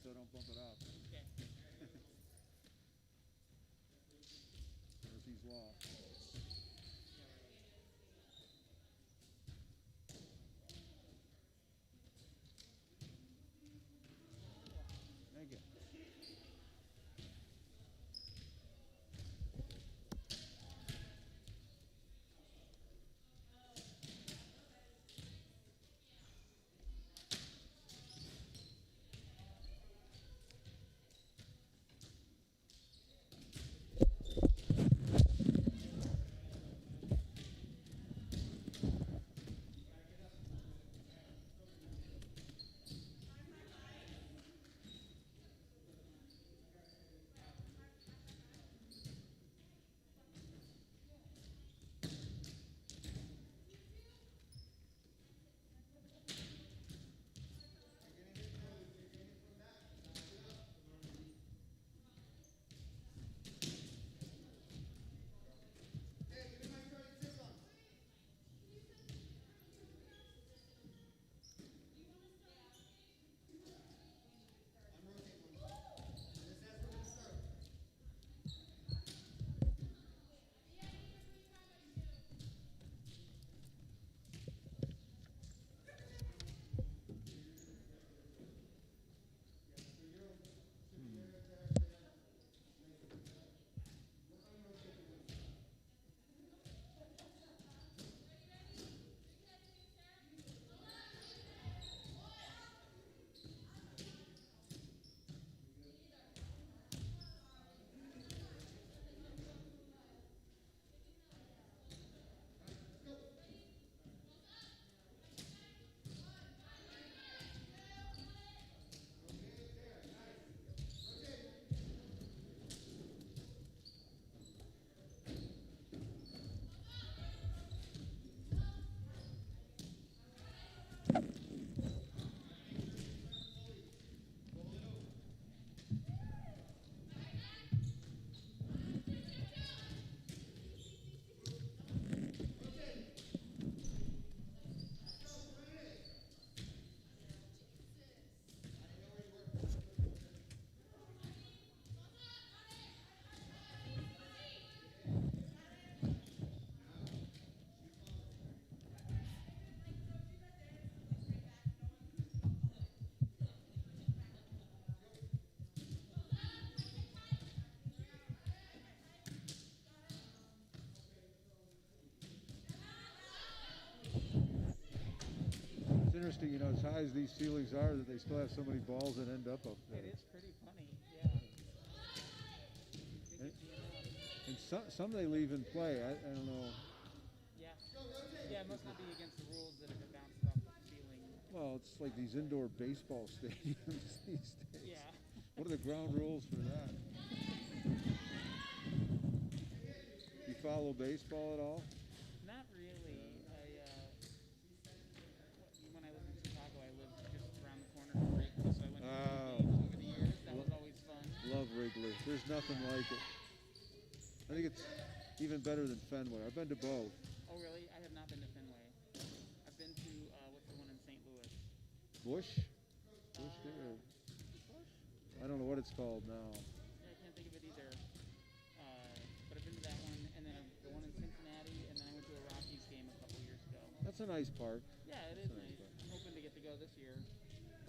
so don't bump it up. Okay. Murphy's Law. Thank you. It's interesting, you know, as high as these ceilings are, that they still have so many balls that end up there. It is pretty funny, yeah. And some they leave in play. I don't know. Yeah. Yeah, it must not be against the rules that if it bounces off the ceiling. Well, it's like these indoor baseball stadiums these days. Yeah. What are the ground rules for that? You follow baseball at all? Not really. When I lived in Chicago, I lived just around the corner from Wrigley, so I went to games over the years. That was always fun. Love Wrigley. There's nothing like it. I think it's even better than Fenway. I've been to both. Oh, really? I have not been to Fenway. I've been to, what's the one in St. Louis? Bush? Bush there? I don't know what it's called now. Yeah, I can't think of it either. But I've been to that one, and then the one in Cincinnati, and then I went to a Rockies game a couple years ago. That's a nice park. Yeah, it is nice. I'm hoping to get to go this year.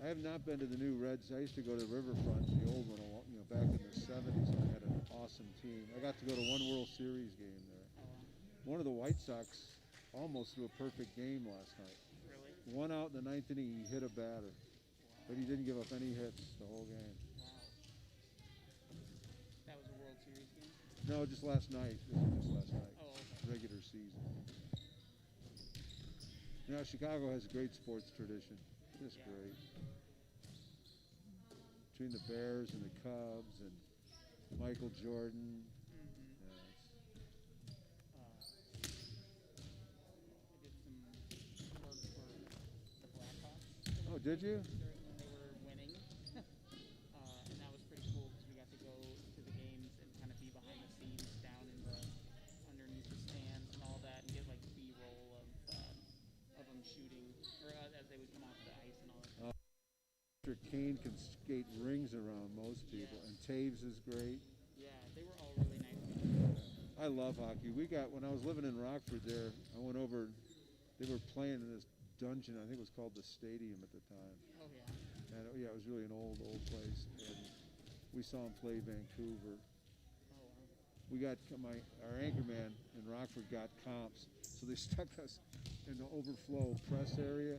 I have not been to the new Reds. I used to go to Riverfront, the old one, you know, back in the 70s. And I had an awesome team. I got to go to one World Series game there. Oh, wow. One of the White Sox almost threw a perfect game last night. Really? One out in the ninth inning, he hit a batter. Wow. But he didn't give up any hits the whole game. Wow. That was a World Series game? No, just last night. This was just last night. Oh, okay. Regular season. You know, Chicago has a great sports tradition. Just great. Between the Bears and the Cubs and Michael Jordan. Mm-hmm. Yeah, I did some work for the Blackhawks. oh, did you? When they were winning. And that was pretty cool because we got to go to the games and kind of be behind the scenes down in the underneath the stands and all that and get like B-roll of them shooting or as they would come off the ice and all that. Patrick Kane can skate rings around most people, and Taves is great. Yeah, they were all really nice. I love hockey. When I was living in Rockford there, I went over, they were playing in this dungeon, I think it was called the Stadium at the time. Oh yeah. And yeah, it was really an old place. And we saw him play Vancouver. Oh wow. We got, our anchor man in Rockford got comps, so they stuck us in the overflow press area.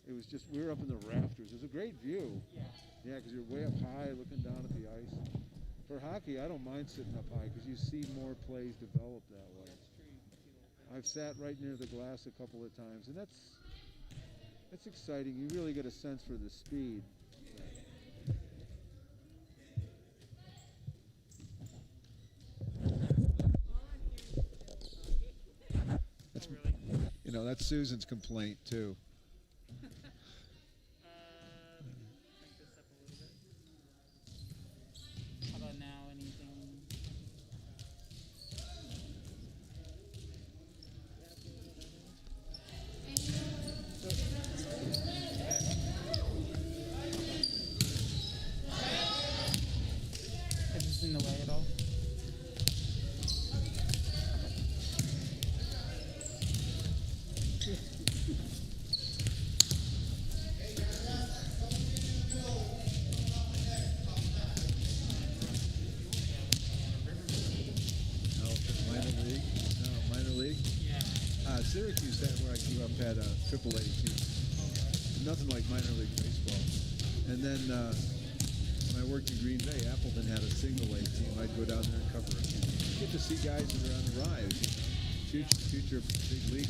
It was just, we were up in the rafters. It was a great view. Yeah. Yeah, because you're way up high looking down at the ice. For hockey, I don't mind sitting up high because you see more plays develop that way. That's true. You can see the I've sat right near the glass a couple of times, and that's exciting. You really get a sense for the speed. Oh really? You know, that's Susan's complaint too. Crank this up a little bit. How about now? Anything? Is this in the way at all? Syracuse, that where I grew up, had a AAA team. Nothing like minor league baseball. And then when I worked in Green Bay, Appleton had a single A team. I'd go down there and cover it. You get to see guys that are on the rise, future big leaguers.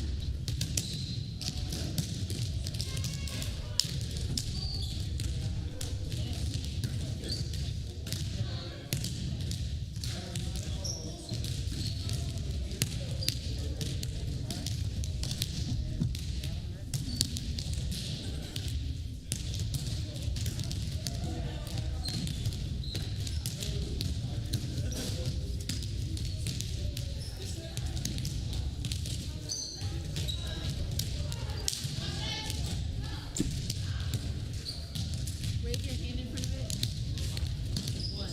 Raise your hand in front of it. One.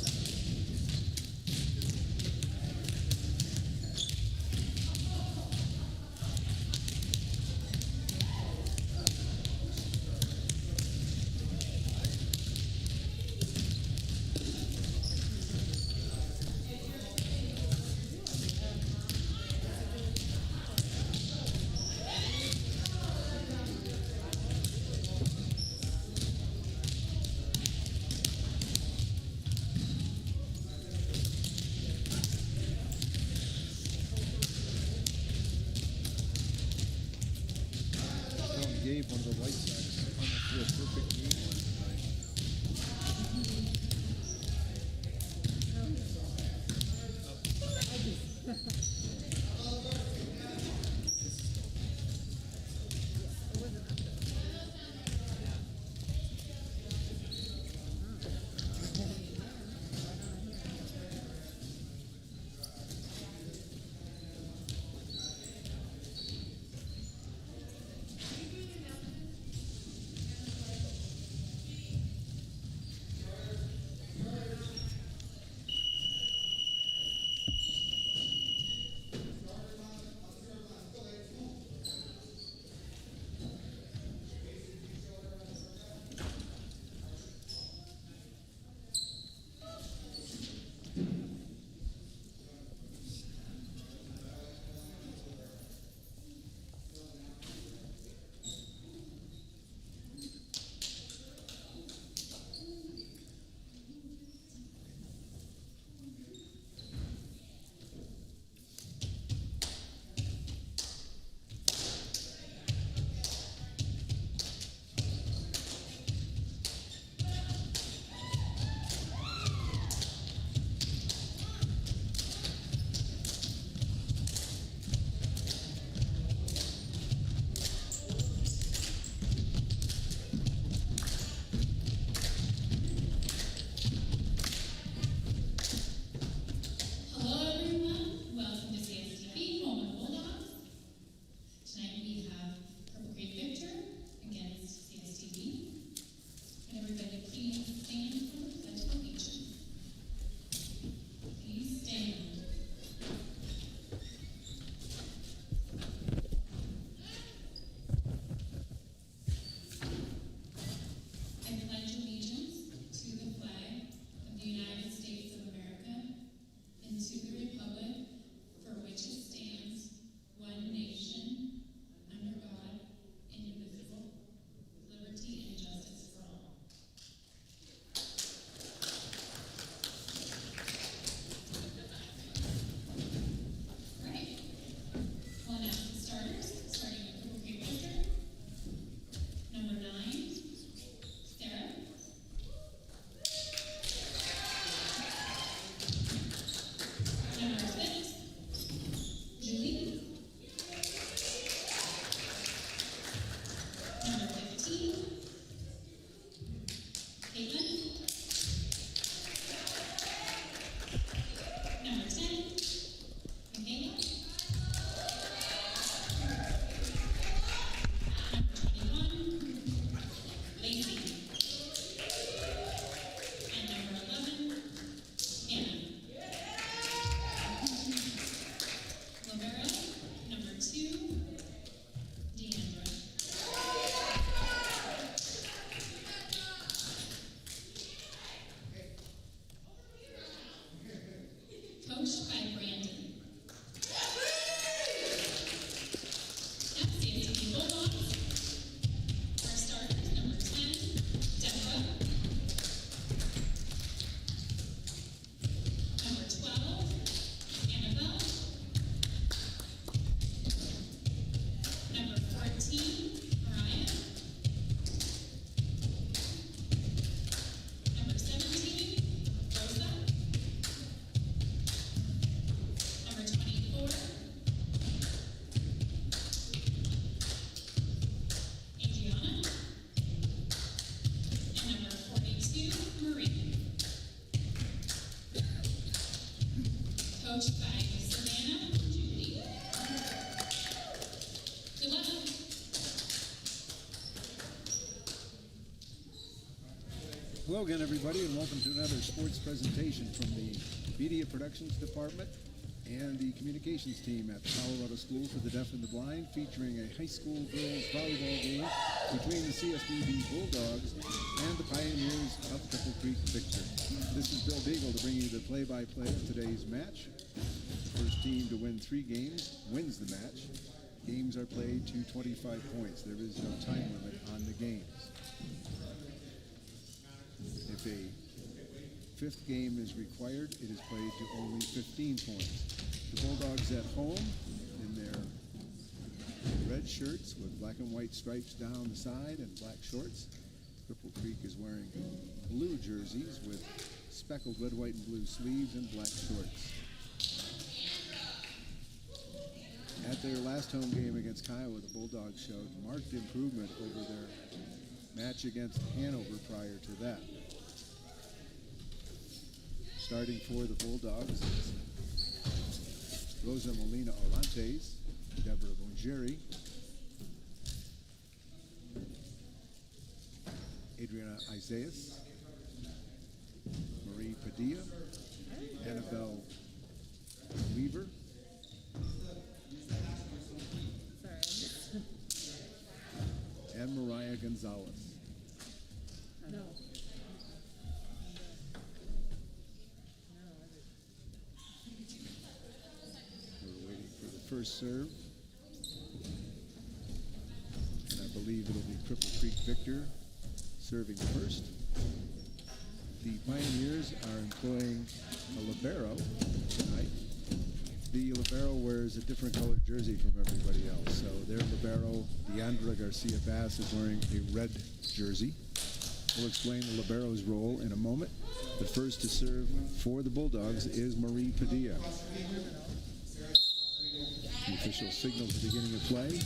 Gave one of the White Sox almost threw a perfect game last night. Number 6, Julie. Number 15, Caitlin. Number 10, Michaela. Number 21, Lacey. And number 11, Hannah. Libero, number 2, Deandra. Coached by Brandon. At CSDB Bulldogs, our starters, number 10, Deborah. Number 12, Annabelle. Number 14, Mariah. Number 17, Rosa. Number 24, Adriana. And number 42, Marie. Coached by Savannah and Judy. Good luck. Hello again, everybody, and welcome to another sports presentation from the Media Productions Department and the Communications team at the Colorado School for the Deaf and the Blind, featuring a high school girls volleyball game between the CSDB Bulldogs and the Pioneers of Cripple Creek Victor. This is Bill Beagle to bring you the play-by-play of today's match. First team to win 3 games wins the match. Games are played to 25 points. There is no time limit on the games. If a 5th game is required, it is played to only 15 points. The Bulldogs at home in their red shirts with black and white stripes down the side and black shorts. Cripple Creek is wearing blue jerseys with speckled red, white, and blue sleeves and black shorts. At their last home game against Kiowa, the Bulldogs showed marked improvement over their match against Hanover prior to that. Starting for the Bulldogs is Rosa Molina Orantes, Deborah Bongeri, Adriana Isaias, Marie Padilla, Annabelle Weaver, and Mariah Gonzalez. No. We're waiting for the first serve. And I believe it'll be Cripple Creek Victor serving first. The Pioneers are employing a libero tonight. The libero wears a different colored jersey from everybody else. So their libero, Deandra Garcia Bass, is wearing a red jersey. We'll explain the libero's role in a moment. The first to serve for the Bulldogs is Marie Padilla. The official signals the beginning of play.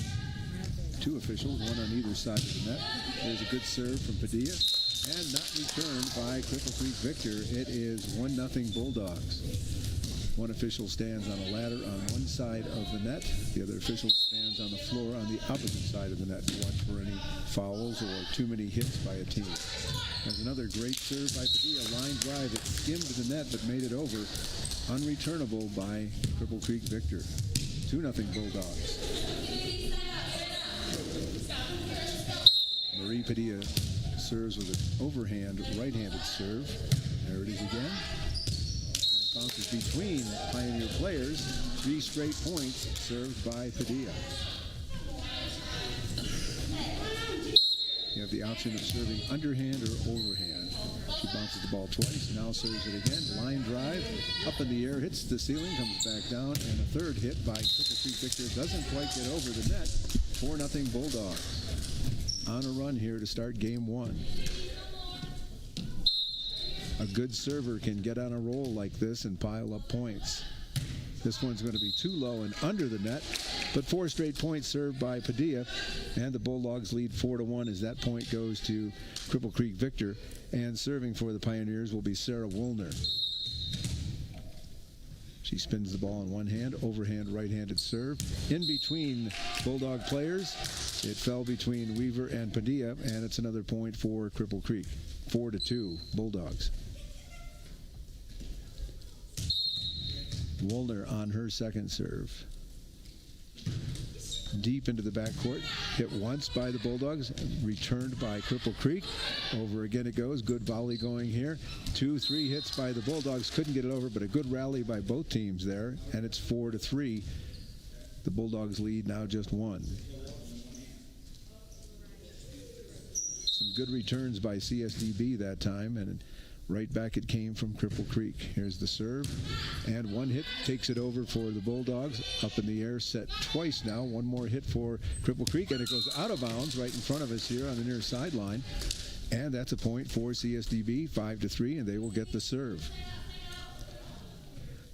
2 officials, one on either side of the net. There's a good serve from Padilla. And not returned by Cripple Creek Victor. It is 1-0 Bulldogs. One official stands on a ladder on one side of the net. The other official stands on the floor on the opposite side of the net to watch for any fouls or too many hits by a team. There's another great serve by Padilla. Line drive. It skimmed the net but made it over. Unreturnable by Cripple Creek Victor. 2-0 Bulldogs. Marie Padilla serves with an overhand right-handed serve. There it is again. Bounces between Pioneer players. 3 straight points served by Padilla. You have the option of serving underhand or overhand. She bounces the ball twice, now serves it again. Line drive, up in the air, hits the ceiling, comes back down, and a third hit by Cripple Creek Victor doesn't quite get over the net. 4-0 Bulldogs. On a run here to start game 1. A good server can get on a roll like this and pile up points. This one's going to be too low and under the net, but 4 straight points served by Padilla, and the Bulldogs lead 4-1 as that point goes to Cripple Creek Victor. And serving for the Pioneers will be Sarah Woolner. She spins the ball in one hand, overhand right-handed serve. In between Bulldog players, it fell between Weaver and Padilla, and it's another point for Cripple Creek. 4-2 Bulldogs. Woolner on her second serve. Deep into the backcourt, hit once by the Bulldogs, returned by Cripple Creek. Over again it goes, good volley going here. 2-3 hits by the Bulldogs, couldn't get it over, but a good rally by both teams there, and it's 4-3. The Bulldogs lead now just 1. Some good returns by CSDB that time, and right back it came from Cripple Creek. Here's the serve, and one hit takes it over for the Bulldogs. Up in the air, set twice now. One more hit for Cripple Creek, and it goes out of bounds right in front of us here on the near sideline. And that's a point for CSDB, 5-3, and they will get the serve.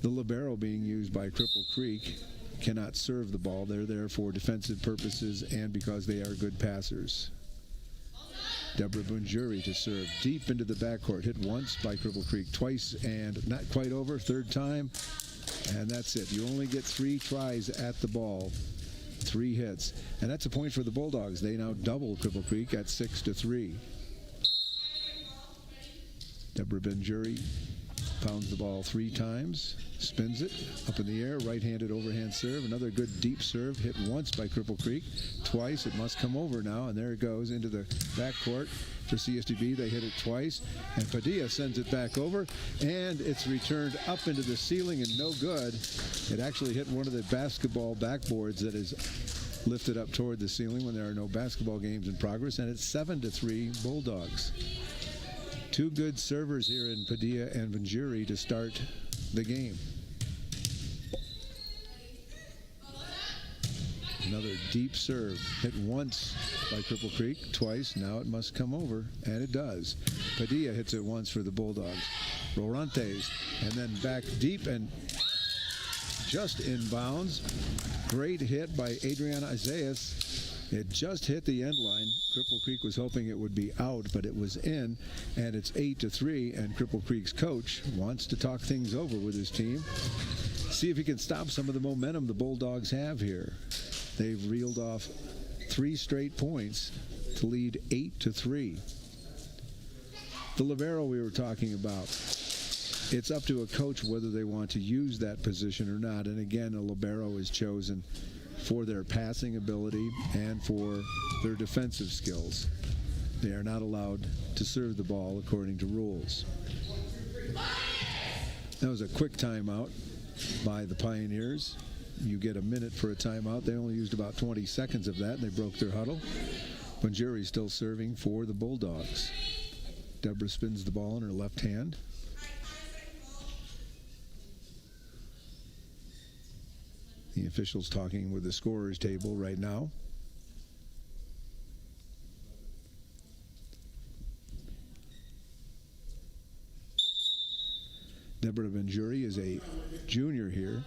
The libero being used by Cripple Creek cannot serve the ball. They're there for defensive purposes and because they are good passers. Deborah Bunjuri to serve deep into the backcourt. Hit once by Cripple Creek, twice and not quite over. Third time, and that's it. You only get 3 tries at the ball, 3 hits. And that's a point for the Bulldogs. They now double Cripple Creek at 6-3. Deborah Bunjuri pounds the ball 3 times, spins it up in the air, right-handed overhand serve. Another good deep serve, hit once by Cripple Creek, twice. It must come over now, and there it goes into the backcourt for CSDB. They hit it twice, and Padilla sends it back over, and it's returned up into the ceiling and no good. It actually hit one of the basketball backboards that is lifted up toward the ceiling when there are no basketball games in progress, and it's 7-3 Bulldogs. 2 good servers here in Padilla and Bunjuri to start the game. Another deep serve, hit once by Cripple Creek, twice. Now it must come over, and it does. Padilla hits it once for the Bulldogs. Rorantes, and then back deep and just in bounds. Great hit by Adriana Isaias. It just hit the end line. Cripple Creek was hoping it would be out, but it was in, and it's 8-3, and Cripple Creek's coach wants to talk things over with his team. See if he can stop some of the momentum the Bulldogs have here. They've reeled off 3 straight points to lead 8-3. The libero we were talking about, it's up to a coach whether they want to use that position or not, and again, a libero is chosen for their passing ability and for their defensive skills. They are not allowed to serve the ball according to rules. That was a quick timeout by the Pioneers. You get a minute for a timeout. They only used about 20 seconds of that, and they broke their huddle. Bunjuri still serving for the Bulldogs. Deborah spins the ball in her left hand. The officials talking with the scorer's table right now. Deborah Bunjuri is a junior here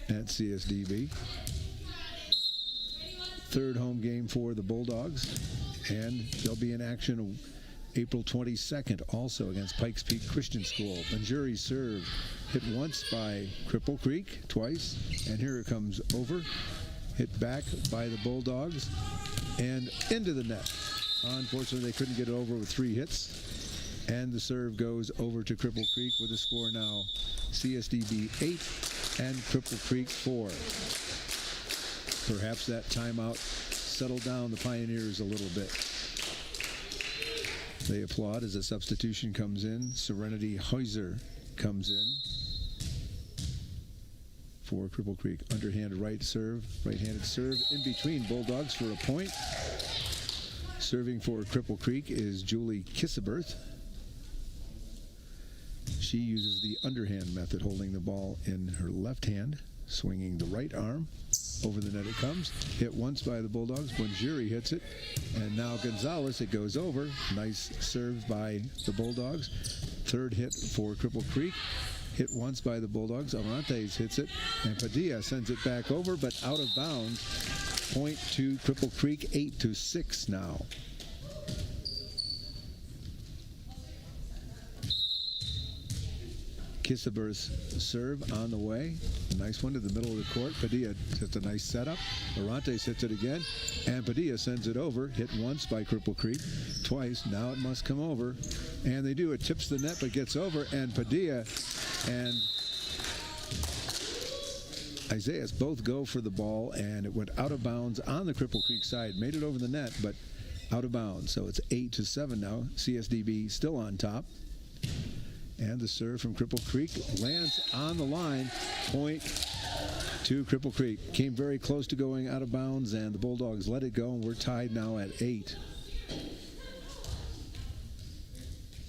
at CSDB. 3rd home game for the Bulldogs, and they'll be in action April 22nd also against Pikes Peak Christian School. Bunjuri's serve hit once by Cripple Creek, twice, and here it comes over. Hit back by the Bulldogs and into the net. Unfortunately, they couldn't get it over with 3 hits, and the serve goes over to Cripple Creek with the score now CSDB 8 and Cripple Creek 4. Perhaps that timeout settled down the Pioneers a little bit. They applaud as a substitution comes in. Serenity Heuser comes in for Cripple Creek. Underhand right-handed serve in between Bulldogs for a point. Serving for Cripple Creek is Julie Kisseberth. She uses the underhand method, holding the ball in her left hand, swinging the right arm. Over the net it comes. Hit once by the Bulldogs. Bunjuri hits it. And now Gonzalez, it goes over. Nice serve by the Bulldogs. 3rd hit for Cripple Creek. hit once by the Bulldogs. Arantes hits it, and Padilla sends it back over, but out of bounds. Point to Cripple Creek, 8-6 now. Kissaber's serve on the way. A nice one to the middle of the court. Padilla just a nice setup. Arantes hits it again, and Padilla sends it over. Hit once by Cripple Creek, twice. Now it must come over, and they do. It tips the net, but gets over, and Padilla and Isaiah both go for the ball, and it went out of bounds on the Cripple Creek side. Made it over the net, but out of bounds. So it's 8-7 now. CSDB still on top. And the serve from Cripple Creek lands on the line. Point to Cripple Creek. Came very close to going out of bounds, and the Bulldogs let it go, and we're tied now at 8.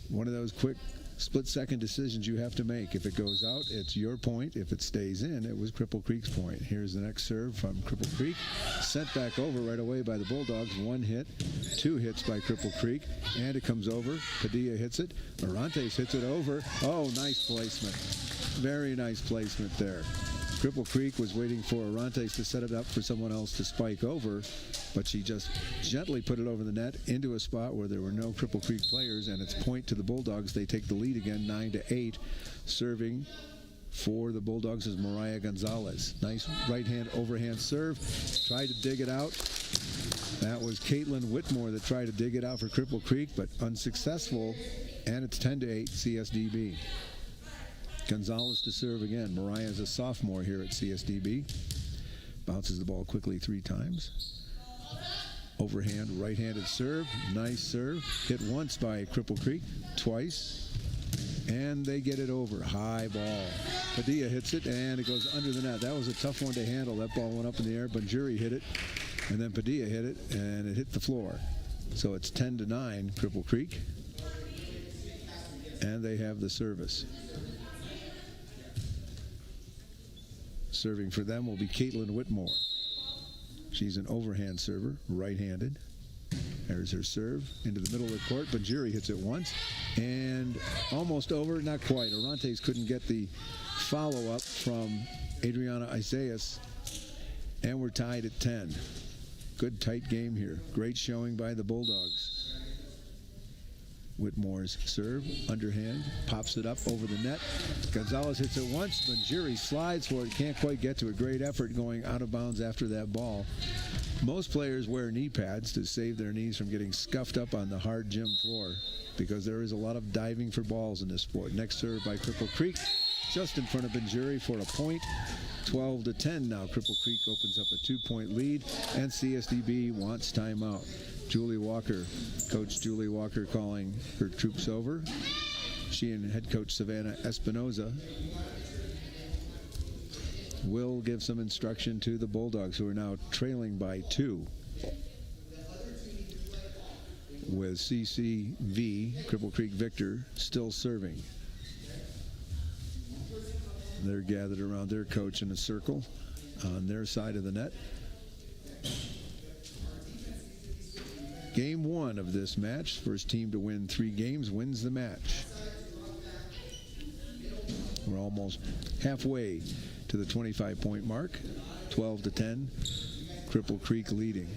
One of those quick split-second decisions you have to make. If it goes out, it's your point. If it stays in, it was Cripple Creek's point. Here's the next serve from Cripple Creek. Sent back over right away by the Bulldogs. 1 hit, 2 hits by Cripple Creek, and it comes over. Padilla hits it. Arantes hits it over. Oh, nice placement. Very nice placement there. Cripple Creek was waiting for Arantes to set it up for someone else to spike over, but she just gently put it over the net into a spot where there were no Cripple Creek players, and it's point to the Bulldogs. They take the lead again, 9-8. Serving for the Bulldogs is Mariah Gonzalez. Nice right-hand overhand serve. Tried to dig it out. That was Caitlin Whitmore that tried to dig it out for Cripple Creek, but unsuccessful, and it's 10-8 CSDB. Gonzalez to serve again. Mariah is a sophomore here at CSDB. Bounces the ball quickly 3 times. Overhand, right-handed serve. Nice serve. Hit once by Cripple Creek, twice. And they get it over. High ball. Padilla hits it, and it goes under the net. That was a tough one to handle. That ball went up in the air. Banjuri hit it, and then Padilla hit it, and it hit the floor. So it's 10-9, Cripple Creek. And they have the service. Serving for them will be Caitlin Whitmore. She's an overhand server, right-handed. There's her serve into the middle of the court. Banjuri hits it once, and almost over, not quite. Arantes couldn't get the follow-up from Adriana Isaias, and we're tied at 10. Good tight game here. Great showing by the Bulldogs. Whitmore's serve, underhand, pops it up over the net. Gonzalez hits it once. Banjuri slides for it, can't quite get to it. Great effort going out of bounds after that ball. Most players wear knee pads to save their knees from getting scuffed up on the hard gym floor, because there is a lot of diving for balls in this sport. Next serve by Cripple Creek, just in front of Banjuri for a point. 12-10 now. Cripple Creek opens up a 2-point lead, and CSDB wants timeout. Julie Walker, Coach Julie Walker, calling her troops over. She and head coach Savannah Espinoza will give some instruction to the Bulldogs, who are now trailing by 2. With CCV, Cripple Creek Victor, still serving. They're gathered around their coach in a circle on their side of the net. Game 1 of this match. First team to win 3 games wins the match. We're almost halfway to the 25-point mark. 12-10. Cripple Creek leading.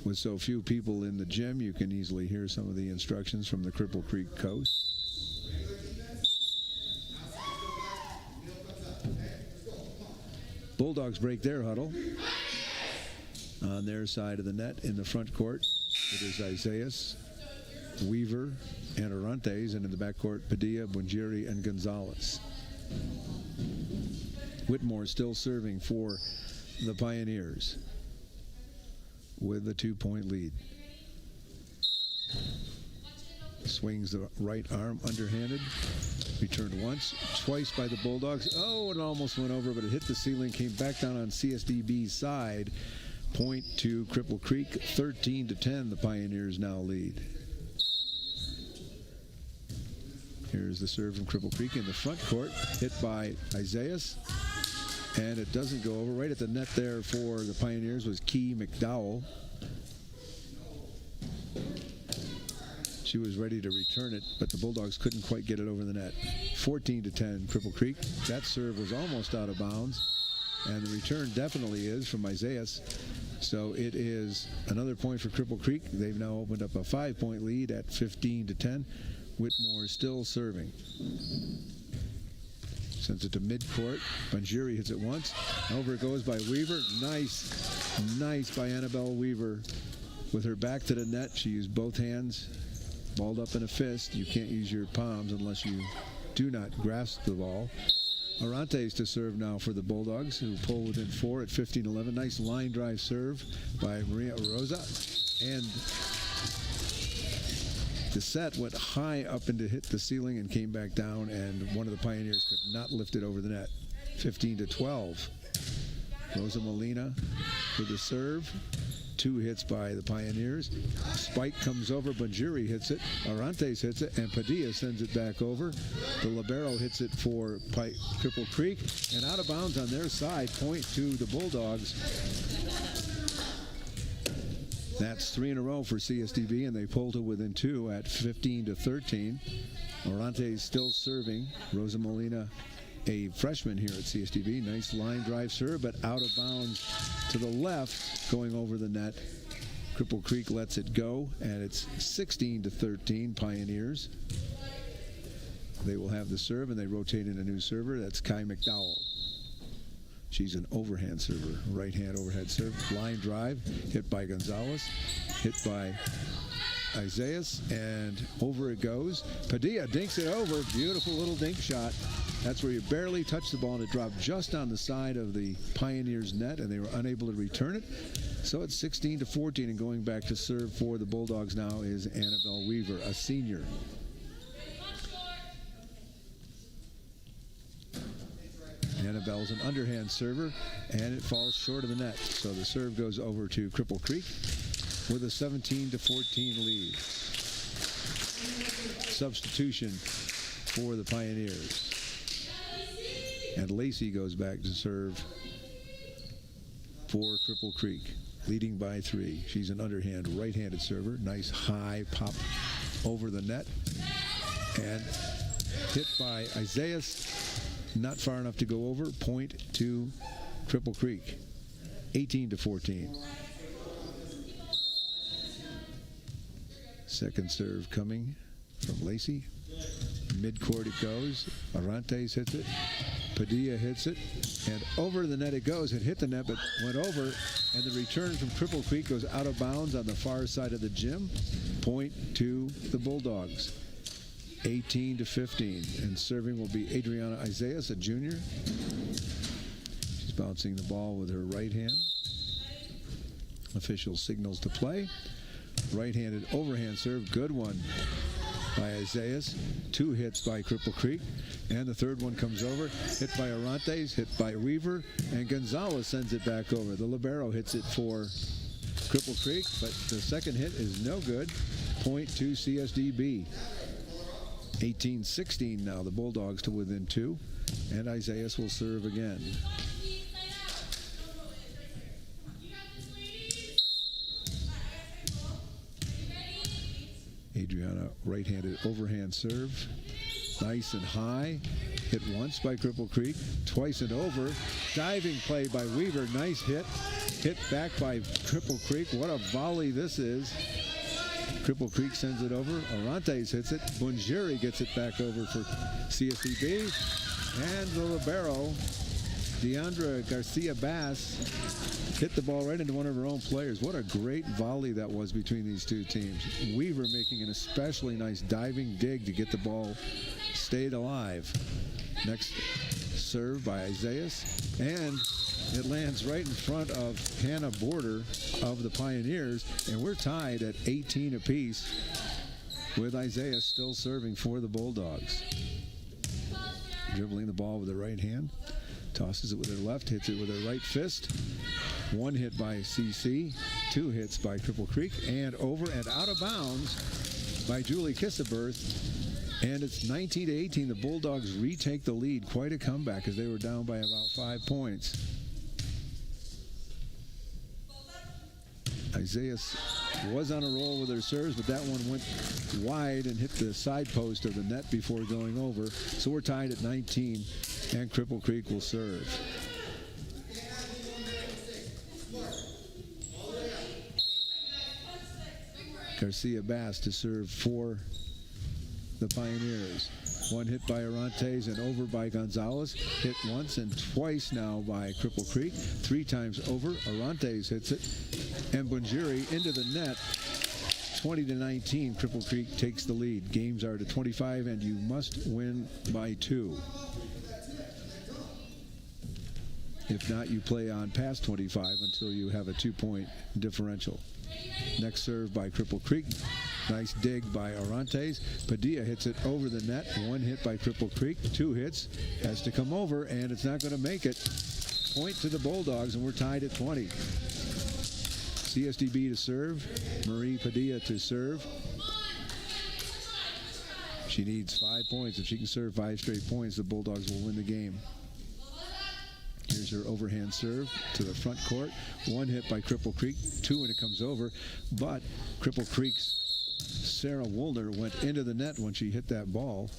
With so few people in the gym, you can easily hear some of the instructions from the Cripple Creek coach. Bulldogs break their huddle. On their side of the net in the front court, it is Isaias, Weaver, and Arantes, and in the backcourt, Padilla, Banjuri, and Gonzalez. Whitmore still serving for the Pioneers with a 2-point lead. Swings the right arm underhanded. Returned once, twice by the Bulldogs. Oh, it almost went over, but it hit the ceiling, came back down on CSDB's side. Point to Cripple Creek, 13-10. The Pioneers now lead. Here's the serve from Cripple Creek in the front court, hit by Isaias, and it doesn't go over. Right at the net there for the Pioneers was Key McDowell. She was ready to return it, but the Bulldogs couldn't quite get it over the net. 14-10, Cripple Creek. That serve was almost out of bounds, and the return definitely is from Isaias. So it is another point for Cripple Creek. They've now opened up a 5-point lead at 15-10. Whitmore still serving. Sends it to midcourt. Banjiri hits it once. Over it goes by Weaver. Nice by Annabelle Weaver. With her back to the net, she used both hands. Balled up in a fist. You can't use your palms unless you do not grasp the ball. Arantes to serve now for the Bulldogs, who pull within 4 at 15-11. Nice line drive serve by Maria Rosa. And the set went high up and hit the ceiling and came back down, and one of the Pioneers could not lift it over the net. 15-12. Rosa Molina with the serve. 2 hits by the Pioneers. Spike comes over. Banjiri hits it. Arantes hits it. And Padilla sends it back over. The libero hits it for Cripple Creek. And out of bounds on their side. Point to the Bulldogs. That's 3 in a row for CSDB, and they pull to within 2 at 15-13. Arantes still serving. Rosa Molina, a freshman here at CSDB. Nice line drive serve, but out of bounds to the left, going over the net. Cripple Creek lets it go, and it's 16-13 Pioneers. They will have the serve, and they rotate in a new server. That's Kai McDowell. She's an overhand server, right-hand overhead serve. Line drive, hit by Gonzalez, hit by Isaias, and over it goes. Padilla dinks it over. Beautiful little dink shot. That's where you barely touch the ball, and it dropped just on the side of the Pioneers' net, and they were unable to return it. So it's 16-14, and going back to serve for the Bulldogs now is Annabelle Weaver, a senior. Annabelle's an underhand server, and it falls short of the net. So the serve goes over to Cripple Creek with a 17-14 lead. Substitution for the Pioneers. And Lacey goes back to serve for Cripple Creek, leading by 3. She's an underhand right-handed server. Nice high pop over the net. And hit by Isaias. Not far enough to go over. Point to Cripple Creek. 18-14. Second serve coming from Lacey. Midcourt it goes. Arantes hits it. Padilla hits it. And over the net it goes. It hit the net but went over. And the return from Cripple Creek goes out of bounds on the far side of the gym. Point to the Bulldogs. 18-15, and serving will be Adriana Isaias, a junior. She's bouncing the ball with her right hand. Official signals to play. Right-handed overhand serve, good one by Isaias. 2 hits by Cripple Creek, and the third one comes over. Hit by Arantes, hit by Weaver, and Gonzalez sends it back over. The libero hits it for Cripple Creek, but the second hit is no good. Point to CSDB. 18-16 now, the Bulldogs to within 2, and Isaias will serve again. Adriana, right-handed overhand serve. Nice and high. Hit once by Cripple Creek, twice and over. Diving play by Weaver, nice hit. Hit back by Cripple Creek. What a volley this is. Cripple Creek sends it over. Arantes hits it. Banjiri gets it back over for CSDB. And the libero, Deandra Garcia-Bass, hit the ball right into one of her own players. What a great volley that was between these two teams. Weaver making an especially nice diving dig to get the ball stayed alive. Next serve by Isaias. And it lands right in front of Hannah Border of the Pioneers, and we're tied at 18 apiece with Isaiah still serving for the Bulldogs. Dribbling the ball with her right hand, tosses it with her left, hits it with her right fist. 1 hit by CC, 2 hits by Cripple Creek, and over and out of bounds by Julie Kisseberth. And it's 19-18. The Bulldogs retake the lead. Quite a comeback as they were down by about 5 points. Isaias was on a roll with her serves, but that one went wide and hit the side post of the net before going over. So we're tied at 19, and Cripple Creek will serve. Garcia Bass to serve for the Pioneers. One hit by Arantes and over by Gonzalez. Hit once and twice now by Cripple Creek. 3 times over. Arantes hits it. And Bunjiri into the net. 20-19. Cripple Creek takes the lead. Games are to 25, and you must win by 2. If not, you play on past 25 until you have a 2-point differential. Next serve by Cripple Creek. Nice dig by Arantes. Padilla hits it over the net. 1 hit by Cripple Creek. 2 hits. Has to come over, and it's not going to make it. Point to the Bulldogs, and we're tied at 20. CSDB to serve. Marie Padilla to serve. She needs 5 points. If she can serve 5 straight points, the Bulldogs will win the game. Here's her overhand serve to the front court. 1 hit by Cripple Creek. 2 and it comes over. But Cripple Creek's Sarah Woolner went into the net when she hit that ball.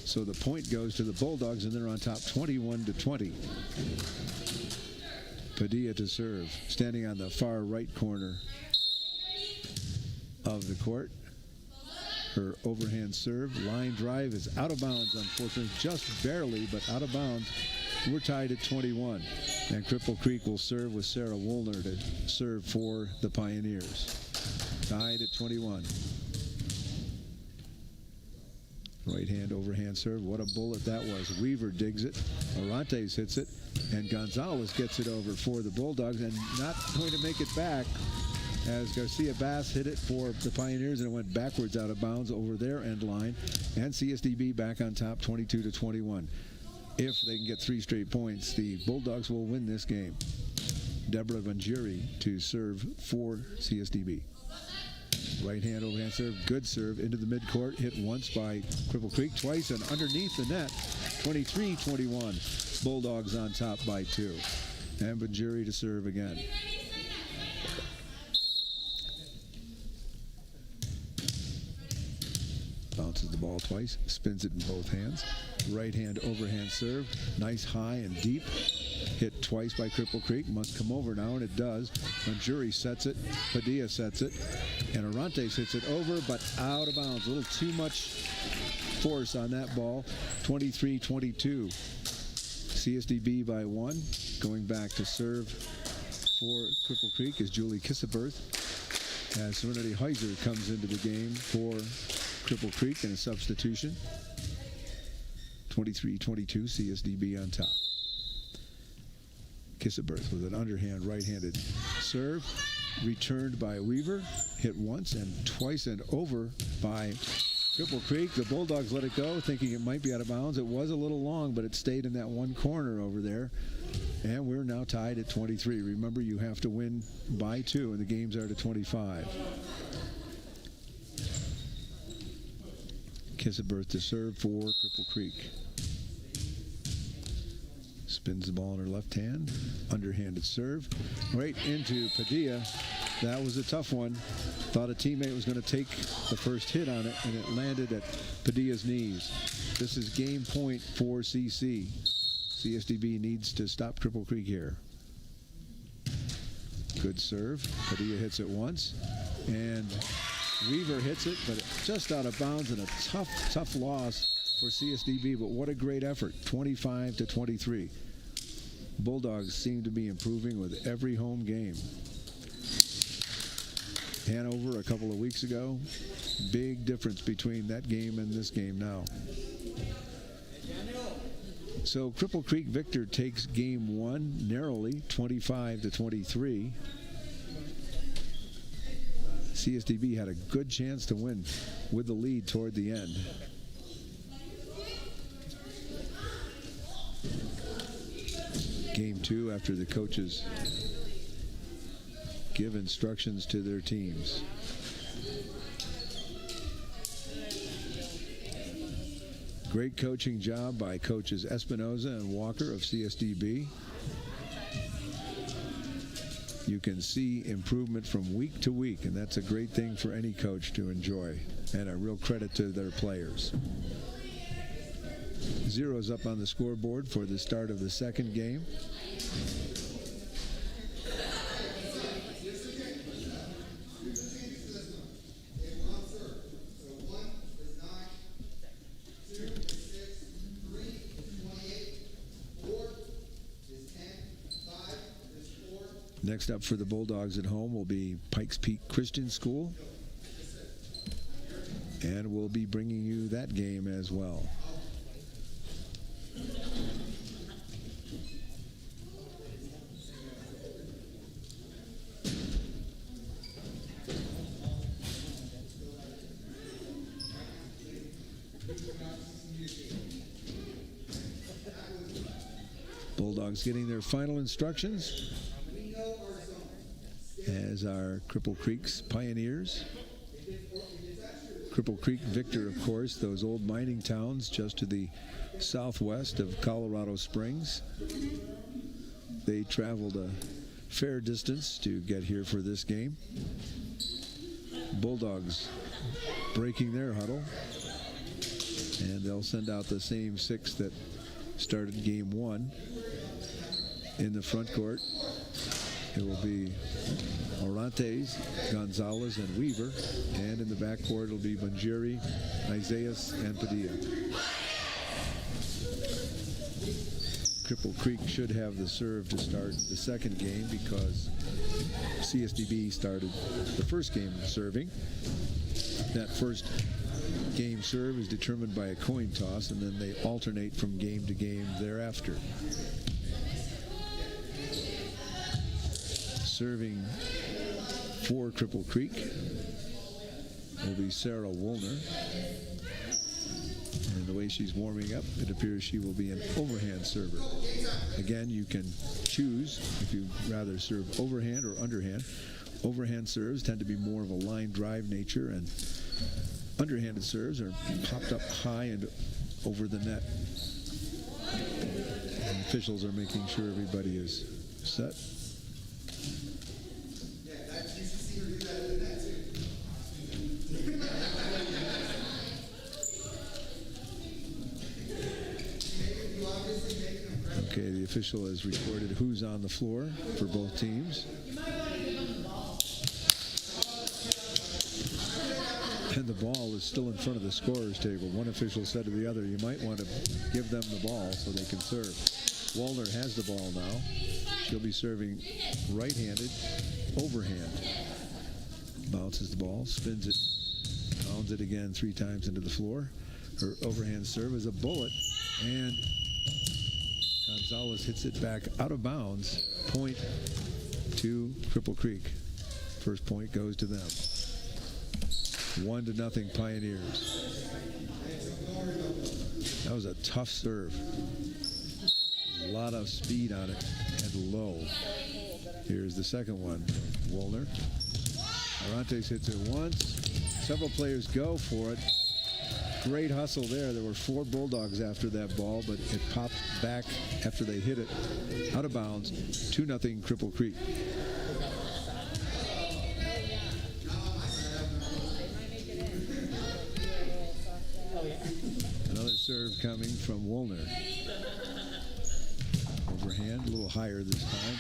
So the point goes to the Bulldogs, and they're on top 21-20. Padilla to serve. Standing on the far right corner of the court. Her overhand serve. Line drive is out of bounds, unfortunately. Just barely, but out of bounds. We're tied at 21. And Cripple Creek will serve with Sarah Woolner to serve for the Pioneers. Tied at 21. Right hand overhand serve. What a bullet that was. Weaver digs it. Arantes hits it. And Gonzalez gets it over for the Bulldogs, and not going to make it back, as Garcia Bass hit it for the Pioneers, and it went backwards out of bounds over their end line. And CSDB back on top 22-21. If they can get 3 straight points, the Bulldogs will win this game. Deborah Vanjiri to serve for CSDB. Right hand overhand serve. Good serve into the midcourt. Hit once by Cripple Creek, twice and underneath the net. 23-21. Bulldogs on top by 2. And Vanjiri to serve again. Bounces the ball twice, spins it in both hands. Right hand overhand serve. Nice high and deep. Hit twice by Cripple Creek. Must come over now, and it does. Manjuri sets it. Padilla sets it. And Arantes hits it over, but out of bounds. A little too much force on that ball. 23-22. CSDB by 1. Going back to serve for Cripple Creek is Julie Kisseberth, as Serenity Heiser comes into the game for Cripple Creek in a substitution. 23-22, CSDB on top. Kisseberth with an underhand right-handed serve. Returned by Weaver. Hit once and twice and over by Cripple Creek. The Bulldogs let it go, thinking it might be out of bounds. It was a little long, but it stayed in that one corner over there. And we're now tied at 23. Remember, you have to win by 2, and the games are to 25. Kisseberth to serve for Cripple Creek. Spins the ball in her left hand. Underhanded serve. Right into Padilla. That was a tough one. Thought a teammate was going to take the first hit on it, and it landed at Padilla's knees. This is game point for CC. CSDB needs to stop Cripple Creek here. Good serve. Padilla hits it once. And Weaver hits it, but just out of bounds, and a tough loss for CSDB. But what a great effort. 25-23. Bulldogs seem to be improving with every home game. Hanover a couple of weeks ago. Big difference between that game and this game now. So Cripple Creek Victor takes game 1 narrowly, 25-23. CSDB had a good chance to win with the lead toward the end. Game 2 after the coaches give instructions to their teams. Great coaching job by coaches Espinoza and Walker of CSDB. you can see improvement from week to week, and that's a great thing for any coach to enjoy, and a real credit to their players. Zeros up on the scoreboard for the start of the second game. Next up for the Bulldogs at home will be Pikes Peak Christian School, and we'll be bringing you that game as well. Bulldogs getting their final instructions as our Cripple Creek's Pioneers. Cripple Creek, Victor, of course, those old mining towns just to the southwest of Colorado Springs. They traveled a fair distance to get here for this game. Bulldogs breaking their huddle, and they'll send out the same six that started game one. In the front court, it will be Orantes, Gonzalez, and Weaver. And in the backcourt, it'll be Banjiri, Isaias, and Padilla. Cripple Creek should have the serve to start the second game because CSDB started the first game serving. That first game serve is determined by a coin toss, and then they alternate from game to game thereafter. Serving for Cripple Creek will be Sarah Woolner. And the way she's warming up, it appears she will be an overhand server. Again, you can choose if you'd rather serve overhand or underhand. Overhand serves tend to be more of a line drive nature, and underhanded serves are popped up high and over the net. And officials are making sure everybody is set. Okay, the official has recorded who's on the floor for both teams. And the ball is still in front of the scorer's table. One official said to the other, you might want to give them the ball so they can serve. Wallner has the ball now. She'll be serving right-handed, overhand. Bounces the ball, spins it, pounds it again 3 times into the floor. Her overhand serve is a bullet, and Gonzalez hits it back out of bounds. Point to Cripple Creek. First point goes to them. 1-0 Pioneers. That was a tough serve. A lot of speed on it and low. Here's the second one. Woolner. Arantes hits it once. Several players go for it. Great hustle there. There were 4 Bulldogs after that ball, but it popped back after they hit it out of bounds. 2-0 Cripple Creek. Another serve coming from Woolner. Overhand, a little higher this time,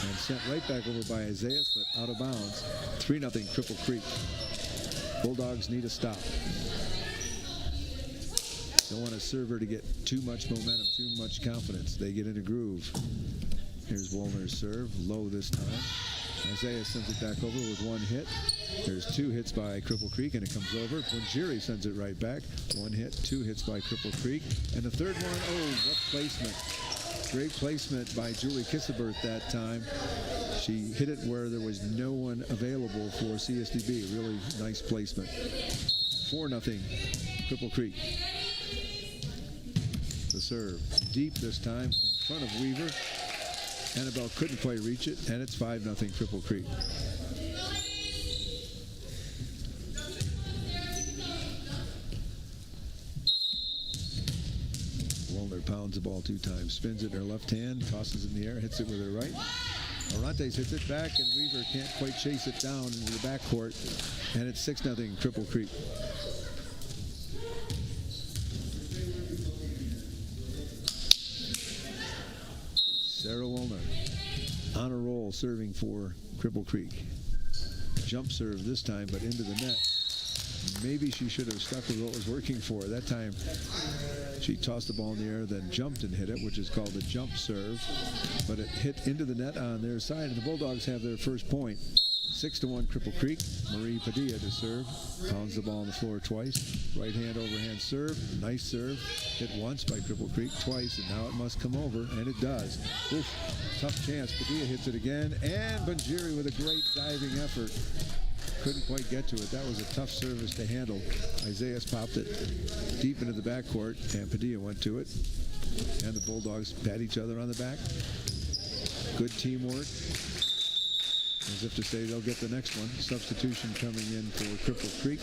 and sent right back over by Isaias, but out of bounds. 3-0 Cripple Creek. Bulldogs need a stop. Don't want a server to get too much momentum, too much confidence. They get in a groove. Here's Woolner's serve, low this time. Isaiah sends it back over with 1 hit. There's 2 hits by Cripple Creek, and it comes over. Bunjiri sends it right back. 1 hit, 2 hits by Cripple Creek. And the third one, oh, what placement. Great placement by Julie Kisseberth that time. She hit it where there was no one available for CSDB. Really nice placement. 4-0 Cripple Creek. The serve deep this time in front of Weaver. Annabelle couldn't quite reach it, and it's 5-0 Cripple Creek. Woolner pounds the ball 2 times, spins it in her left hand, tosses it in the air, hits it with her right. Orantes hits it back, and Weaver can't quite chase it down into the backcourt, and it's 6-0 Cripple Creek. Sarah Woolner on a roll, serving for Cripple Creek. Jump serve this time, but into the net. Maybe she should have stuck with what was working for her. That time, she tossed the ball in the air, then jumped and hit it, which is called a jump serve. But it hit into the net on their side, and the Bulldogs have their first point. 6-1 Cripple Creek. Marie Padilla to serve. Pounds the ball on the floor twice. Right hand overhand serve. Nice serve. Hit once by Cripple Creek, twice, and now it must come over, and it does. Oof. Tough chance. Padilla hits it again, and Banjiri with a great diving effort. Couldn't quite get to it. That was a tough service to handle. Isaias popped it deep into the backcourt, and Padilla went to it. And the Bulldogs pat each other on the back. Good teamwork. As if to say they'll get the next one. Substitution coming in for Cripple Creek.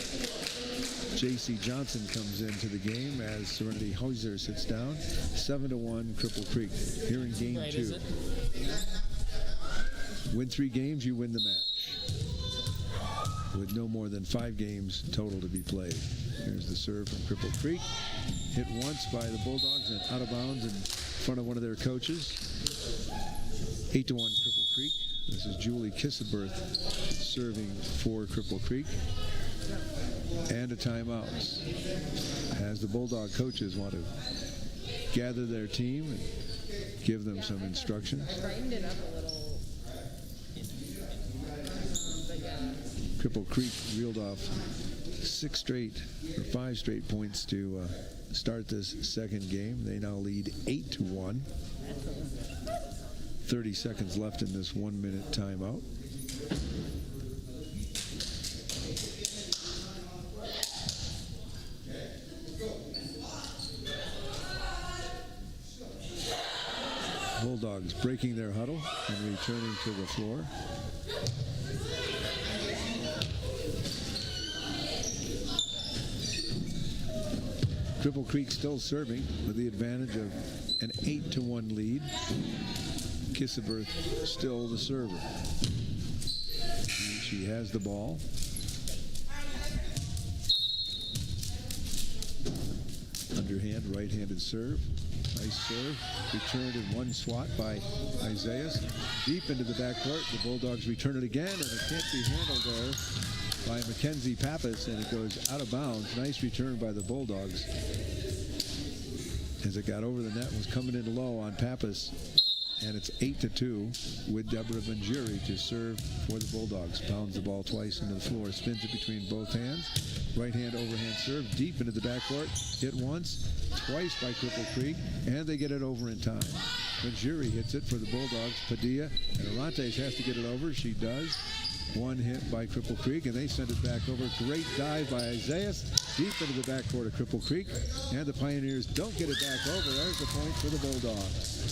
J.C. Johnson comes into the game as Serenity Hauser sits down. 7-1 Cripple Creek. Here in game 2. Win 3 games, you win the match. With no more than 5 games total to be played. Here's the serve from Cripple Creek. Hit once by the Bulldogs and out of bounds in front of one of their coaches. 8-1 Cripple Creek. This is Julie Kisseberth serving for Cripple Creek. And a timeout. As the Bulldog coaches want to gather their team and give them some instruction. I brightened it up a little. But yeah. Cripple Creek reeled off 5 straight points to start this second game. They now lead 8-1. 30 seconds left in this 1-minute timeout. Bulldogs breaking their huddle and returning to the floor. Cripple Creek still serving with the advantage of an 8-1 lead. Kisseberth still the server. She has the ball. Underhand, right-handed serve. Nice serve. Returned in one swat by Isaias. Deep into the backcourt. The Bulldogs return it again, and it can't be handled there by Mackenzie Pappas, and it goes out of bounds. Nice return by the Bulldogs. As it got over the net, was coming in low on Pappas. And it's 8-2 with Deborah Banjiri to serve for the Bulldogs. Pounds the ball twice into the floor, spins it between both hands. Right hand overhand serve deep into the backcourt. Hit once, twice by Cripple Creek, and they get it over in time. Banjiri hits it for the Bulldogs. Padilla and Orantes has to get it over. She does. One hit by Cripple Creek, and they send it back over. Great dive by Isaias, deep into the backcourt of Cripple Creek, and the Pioneers don't get it back over. There's the point for the Bulldogs.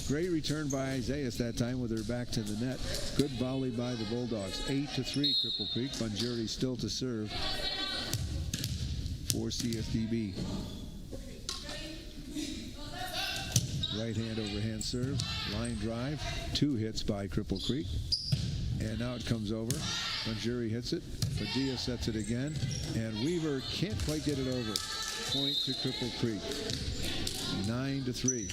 Great return by Isaias that time with her back to the net. Good volley by the Bulldogs. 8-3 Cripple Creek. Banjiri still to serve for CSDB. Right hand overhand serve. Line drive. 2 hits by Cripple Creek. And now it comes over. Banjiri hits it. Padilla sets it again. And Weaver can't quite get it over. Point to Cripple Creek. 9-3.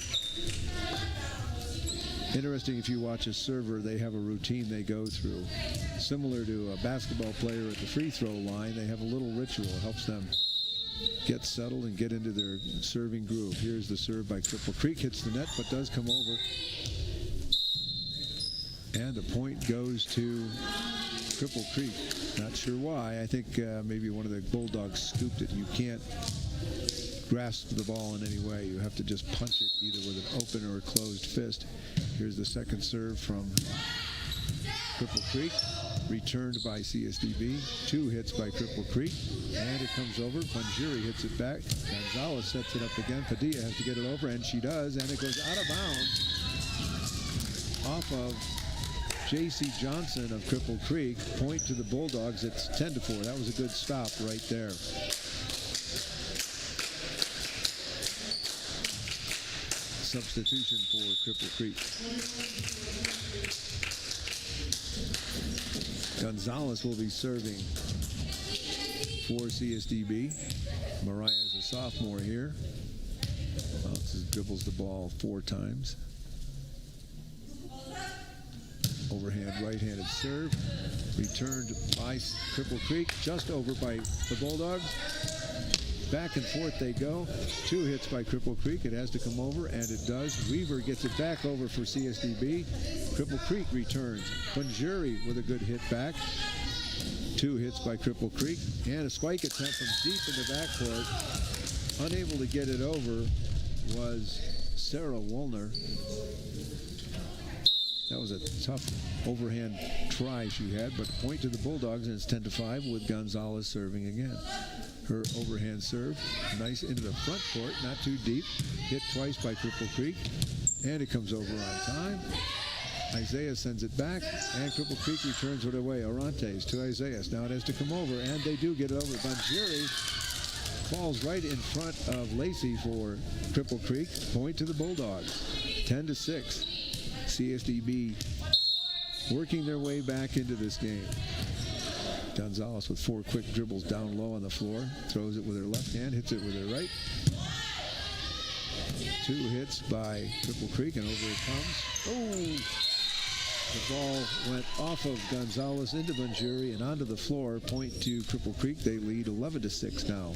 Interesting, if you watch a server, they have a routine they go through. Similar to a basketball player at the free throw line, they have a little ritual. It helps them get settled and get into their serving groove. Here's the serve by Cripple Creek. Hits the net, but does come over. And the point goes to Cripple Creek. Not sure why. I think maybe one of the Bulldogs scooped it. You can't grasp the ball in any way. You have to just punch it either with an open or a closed fist. Here's the second serve from Cripple Creek. Returned by CSDB. 2 hits by Cripple Creek. And it comes over. Banjiri hits it back. Gonzalez sets it up again. Padilla has to get it over, and she does. And it goes out of bounds off of J.C. Johnson of Cripple Creek. Point to the Bulldogs. It's 10-4. That was a good stop right there. Substitution for Cripple Creek. Gonzalez will be serving for CSDB. Mariah is a sophomore here. Bounces, dribbles the ball 4 times. Overhand right-handed serve. Returned by Cripple Creek, just over by the Bulldogs. Back and forth they go. 2 hits by Cripple Creek. It has to come over, and it does. Weaver gets it back over for CSDB. Cripple Creek returns. Bunjuri with a good hit back. 2 hits by Cripple Creek. And a spike attempt from deep in the backcourt. Unable to get it over was Sarah Woolner. That was a tough overhand try she had, but point to the Bulldogs, and it's 10-5 with Gonzalez serving again. Her overhand serve, nice into the front court, not too deep. Hit twice by Cripple Creek, and it comes over on time. Isaiah sends it back, and Cripple Creek returns it away. Orantes to Isaiah. Now it has to come over, and they do get it over. Bunjuri falls right in front of Lacey for Cripple Creek. Point to the Bulldogs, 10-6. CSDB working their way back into this game. Gonzalez with 4 quick dribbles down low on the floor. Throws it with her left hand, hits it with her right. 2 hits by Cripple Creek, and over it comes. Oh! The ball went off of Gonzalez into Bunjuri and onto the floor. Point to Cripple Creek. They lead 11-6 now.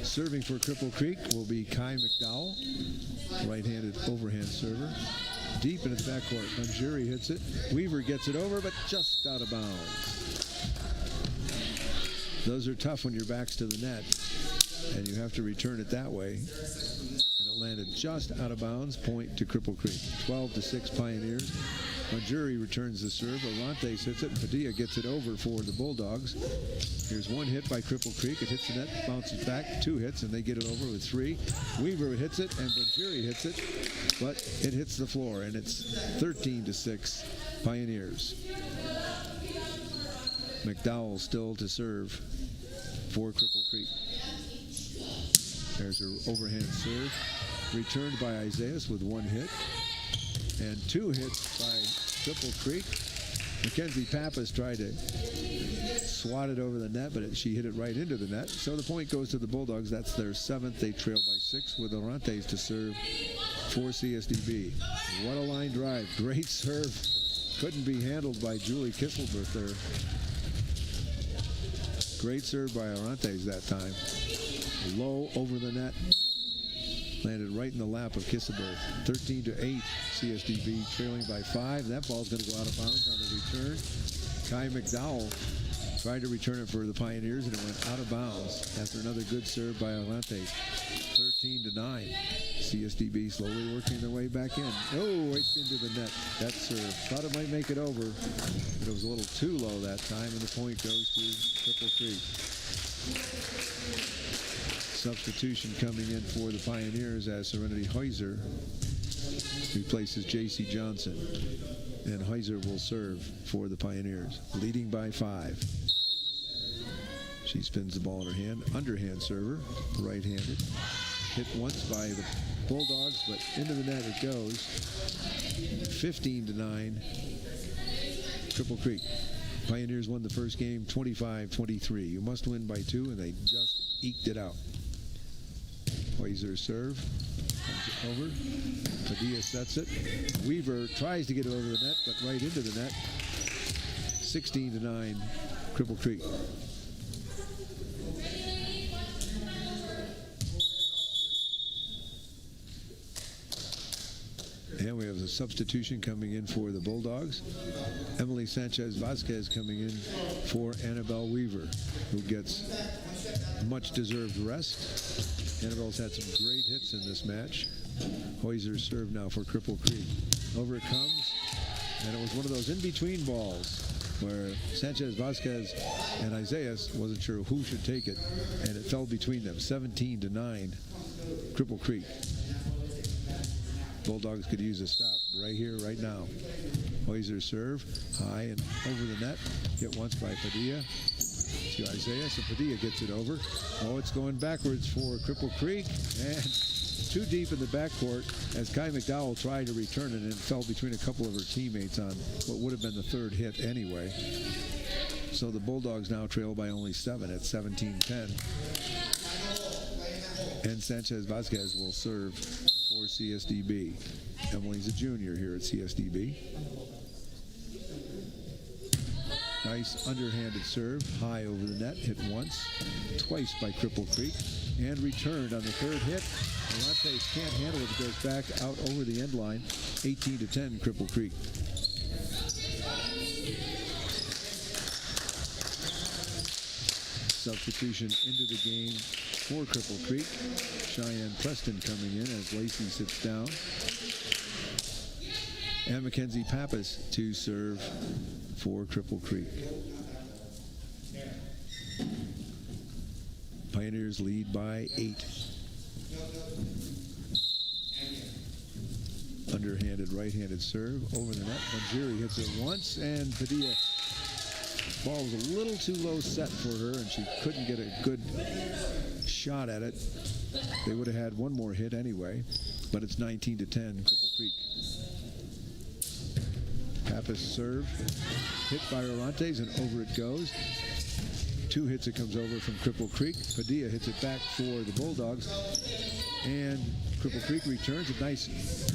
Serving for Cripple Creek will be Kai McDowell, right-handed overhand server. Deep into the backcourt. Bunjuri hits it. Weaver gets it over, but just out of bounds. Those are tough when your back's to the net, and you have to return it that way. And it landed just out of bounds. Point to Cripple Creek. 12-6 Pioneers. Bunjuri returns the serve. Orantes hits it. Padilla gets it over for the Bulldogs. Here's 1 hit by Cripple Creek. It hits the net, bounces back. 2 hits, and they get it over with 3. Weaver hits it, and Bunjuri hits it, but it hits the floor, and it's 13-6 Pioneers. McDowell still to serve for Cripple Creek. There's her overhand serve. Returned by Isaiah with 1 hit. And 2 hits by Cripple Creek. Mackenzie Pappas tried to swat it over the net, but she hit it right into the net. So the point goes to the Bulldogs. That's their 7th. They trail by 6 with Orantes to serve for CSDB. What a line drive. Great serve. Couldn't be handled by Julie Kisselberth there. Great serve by Orantes that time. Low over the net. Landed right in the lap of Kisselberth. 13-8, CSDB trailing by 5. That ball's going to go out of bounds on the return. Kai McDowell tried to return it for the Pioneers, and it went out of bounds after another good serve by Orantes. 13-9. CSDB slowly working their way back in. Oh, right into the net. That serve. Thought it might make it over, but it was a little too low that time, and the point goes to Cripple Creek. Substitution coming in for the Pioneers as Serenity Heiser replaces J.C. Johnson. And Heiser will serve for the Pioneers, leading by 5. She spins the ball in her hand. Underhand server, right-handed. Hit once by the Bulldogs, but into the net it goes. 15-9, Cripple Creek. Pioneers won the first game 25-23. You must win by 2, and they just eked it out. Heiser serve. Comes over. Padilla sets it. Weaver tries to get it over the net, but right into the net. 16-9, Cripple Creek. And we have a substitution coming in for the Bulldogs. Emily Sanchez-Vasquez coming in for Annabelle Weaver, who gets much-deserved rest. Annabelle's had some great hits in this match. Heiser serve now for Cripple Creek. Over it comes, and it was one of those in-between balls where Sanchez-Vasquez and Isaiah wasn't sure who should take it, and it fell between them. 17-9, Cripple Creek. Bulldogs could use a stop right here, right now. Heiser serve, high and over the net. Hit once by Padilla. to Isaiah, so Padilla gets it over. Oh, it's going backwards for Cripple Creek, and too deep in the backcourt as Kai McDowell tried to return it, and it fell between a couple of her teammates on what would have been the third hit anyway. So the Bulldogs now trail by only 7 at 17-10. And Sanchez Vasquez will serve for CSDB. Emily's a junior here at CSDB. Nice underhanded serve, high over the net, hit once, twice by Cripple Creek, and returned on the third hit. Morantes can't handle it, goes back out over the end line, 18-10, Cripple Creek. Substitution into the game for Cripple Creek. Cheyenne Preston coming in as Lacey sits down. And Mackenzie Pappas to serve for Cripple Creek. Pioneers lead by 8. Underhanded, right-handed serve over the net. Manjiri hits it once, and Padilla ball was a little too low set for her, and she couldn't get a good shot at it. They would have had one more hit anyway, but it's 19-10, Cripple Creek. Pappas serve, hit by Orantes, and over it goes. 2 hits it comes over from Cripple Creek. Padilla hits it back for the Bulldogs, and Cripple Creek returns. A nice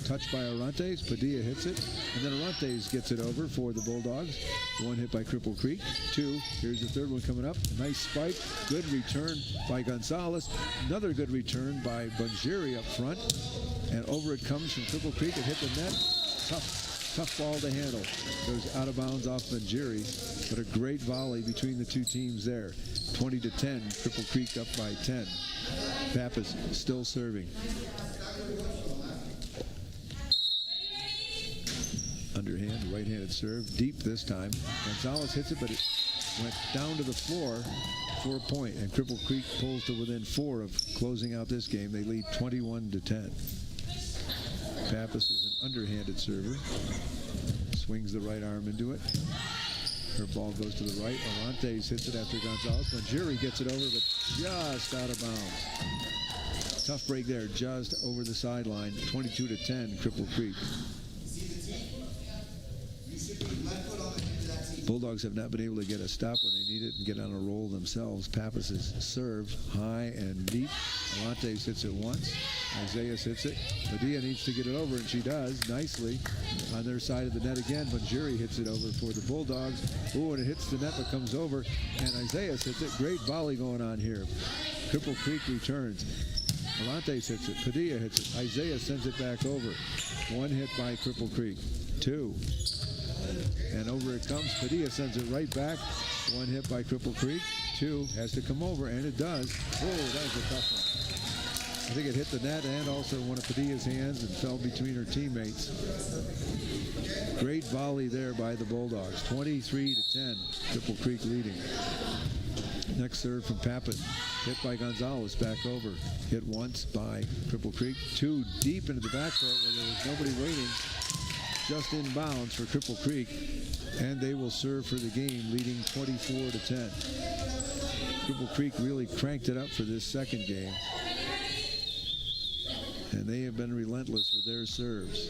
touch by Orantes. Padilla hits it, and then Orantes gets it over for the Bulldogs. 1 hit by Cripple Creek. 2. Here's the third one coming up. Nice spike. Good return by Gonzalez. Another good return by Banjiri up front, and over it comes from Cripple Creek. It hit the net. Tough ball to handle. Goes out of bounds off Banjiri, but a great volley between the two teams there. 20-10, Cripple Creek up by 10. Pappas still serving. Underhand, right-handed serve, deep this time. Gonzalez hits it, but it went down to the floor for a point, and Cripple Creek pulls to within 4 of closing out this game. They lead 21-10. Pappas is an underhanded server. Swings the right arm into it. Her ball goes to the right. Orantes hits it after Gonzalez. Manjiri gets it over, but just out of bounds. Tough break there, just over the sideline. 22-10, Cripple Creek. Bulldogs have not been able to get a stop when they need it and get on a roll themselves. Pappas' serve, high and deep. Orantes hits it once. Isaiah hits it. Padilla needs to get it over, and she does nicely. On their side of the net again, Banjiri hits it over for the Bulldogs. Ooh, and it hits the net but comes over, and Isaiah hits it. Great volley going on here. Cripple Creek returns. Orantes hits it. Padilla hits it. Isaiah sends it back over. 1 hit by Cripple Creek. 2. And over it comes. Padilla sends it right back. 1 hit by Cripple Creek. 2 has to come over, and it does. Oh, that was a tough one. I think it hit the net and also one of Padilla's hands and fell between her teammates. Great volley there by the Bulldogs. 23-10. Cripple Creek leading. Next serve from Pappas. Hit by Gonzalez, back over. Hit once by Cripple Creek. 2 deep into the backcourt where there was nobody waiting. Just in bounds for Cripple Creek, and they will serve for the game, leading 24-10. Cripple Creek really cranked it up for this second game, and they have been relentless with their serves.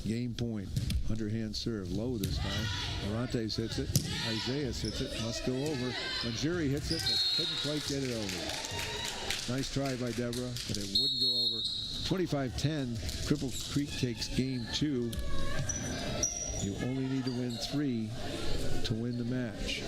Game point, underhand serve, low this time. Orantes hits it, Isaiah hits it, must go over. Manjiri hits it, but couldn't quite get it over. Nice try by Deborah, but it wouldn't go over. 25-10, Cripple Creek takes game 2. You only need to win 3 to win the match.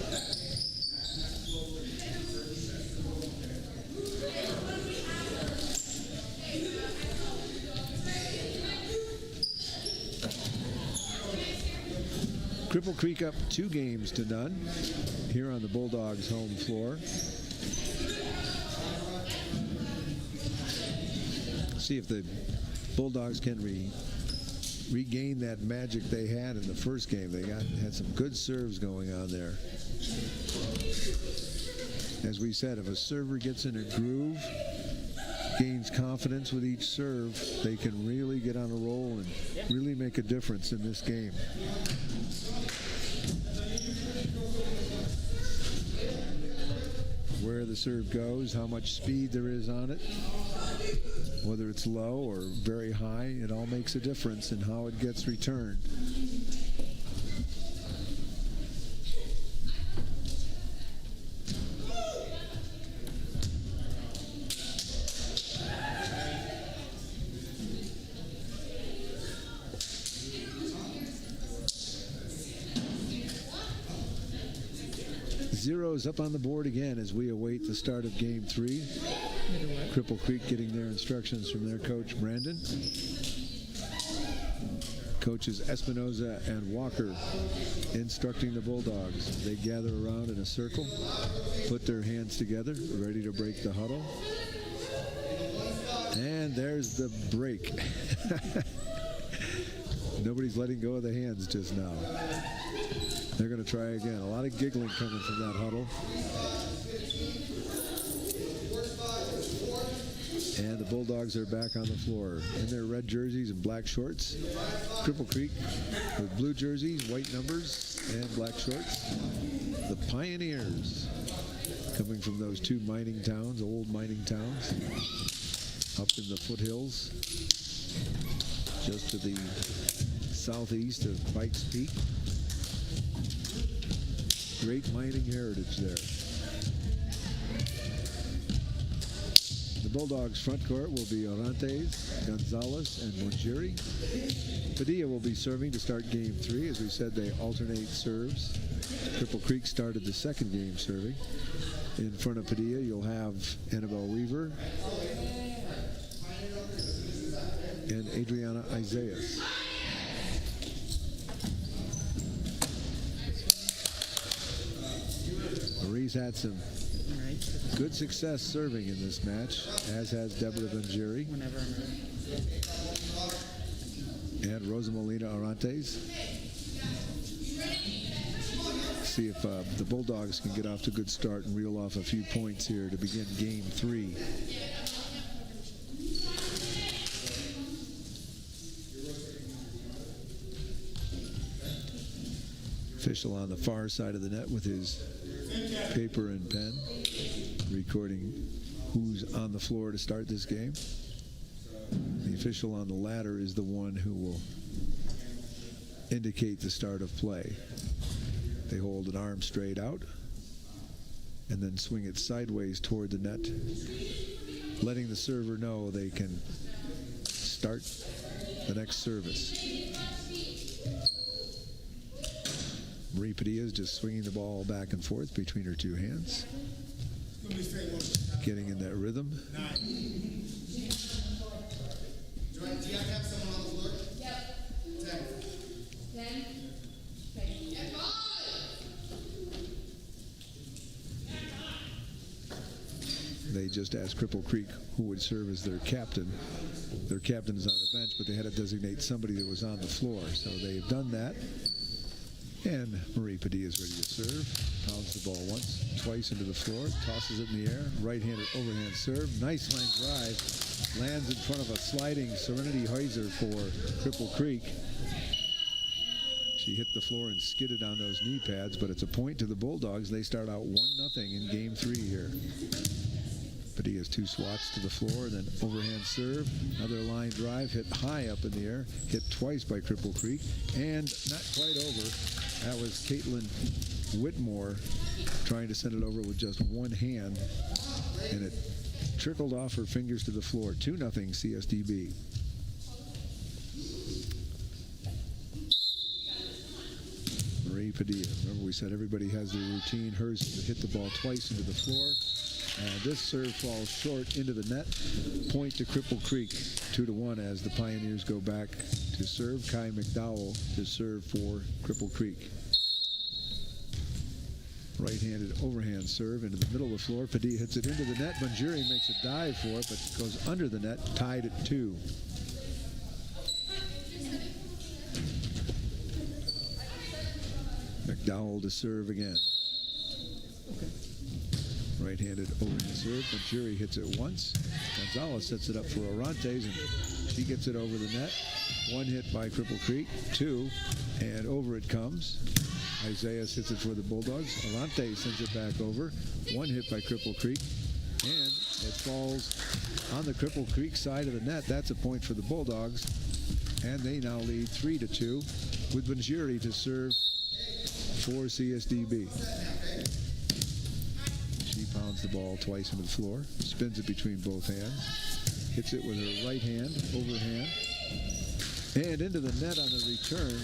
Cripple Creek up 2-0 here on the Bulldogs' home floor. See if the Bulldogs can regain that magic they had in the first game. They had some good serves going on there. As we said, if a server gets in a groove, gains confidence with each serve, they can really get on a roll and really make a difference in this game. where the serve goes, how much speed there is on it, whether it's low or very high, it all makes a difference in how it gets returned. Zeros up on the board again as we await the start of game 3. Cripple Creek getting their instructions from their coach, Brandon. Coaches Espinoza and Walker instructing the Bulldogs. They gather around in a circle, put their hands together, ready to break the huddle. And there's the break. Nobody's letting go of the hands just now. They're going to try again. A lot of giggling coming from that huddle. And the Bulldogs are back on the floor in their red jerseys and black shorts. Cripple Creek with blue jerseys, white numbers, and black shorts. The Pioneers coming from those two mining towns, old mining towns, up in the foothills, just to the southeast of Pikes Peak. Great mining heritage there. The Bulldogs front court will be Orantes, Gonzalez, and Monjeri. Padilla will be serving to start game 3. As we said, they alternate serves. Cripple Creek started the second game serving. In front of Padilla, you'll have Annabelle Weaver and Adriana Isaias. Marie's had some good success serving in this match, as has Deborah Benjeri and Rosa Molina Arantes. See if the Bulldogs can get off to a good start and reel off a few points here to begin game 3. Official on the far side of the net with his paper and pen, recording who's on the floor to start this game. The official on the ladder is the one who will indicate the start of play. They hold an arm straight out and then swing it sideways toward the net, letting the server know they can start the next service. Marie Padilla is just swinging the ball back and forth between her two hands, getting in that rhythm. Do you have to have someone on the floor? Yep. 10. 10. Okay. They just asked Cripple Creek who would serve as their captain. Their captain is on the bench, but they had to designate somebody that was on the floor. So they've done that. And Marie Padilla is ready to serve. Pounds the ball once, twice into the floor, tosses it in the air. Right-handed overhand serve. Nice line drive. Lands in front of a sliding Serenity Heiser for Cripple Creek. She hit the floor and skidded on those knee pads, but it's a point to the Bulldogs. They start out 1-0 in game 3 here. Padilla's 2 swats to the floor, then overhand serve. Another line drive, hit high up in the air, hit twice by Cripple Creek, and not quite over. That was Caitlin Whitmore trying to send it over with just one hand, and it trickled off her fingers to the floor. 2-0 CSDB. Marie Padilla. Remember, we said everybody has their routine. Hers is to hit the ball twice into the floor. This serve falls short into the net. Point to Cripple Creek, 2-1 as the Pioneers go back to serve. Kai McDowell to serve for Cripple Creek. Right-handed overhand serve into the middle of the floor. Padilla hits it into the net. Bunjiri makes a dive for it, but goes under the net, tied at 2. McDowell to serve again. Right-handed overhand serve. Bunjiri hits it once. Gonzalez sets it up for Orantes, and she gets it over the net. 1 hit by Cripple Creek. 2, and over it comes. Isaiah hits it for the Bulldogs. Alante sends it back over. One hit by Cripple Creek. And it falls on the Cripple Creek side of the net. That's a point for the Bulldogs. And they now lead 3-2 with Banjiri to serve for CSDB. She pounds the ball twice into the floor, spins it between both hands, hits it with her right hand, overhand, and into the net on the return,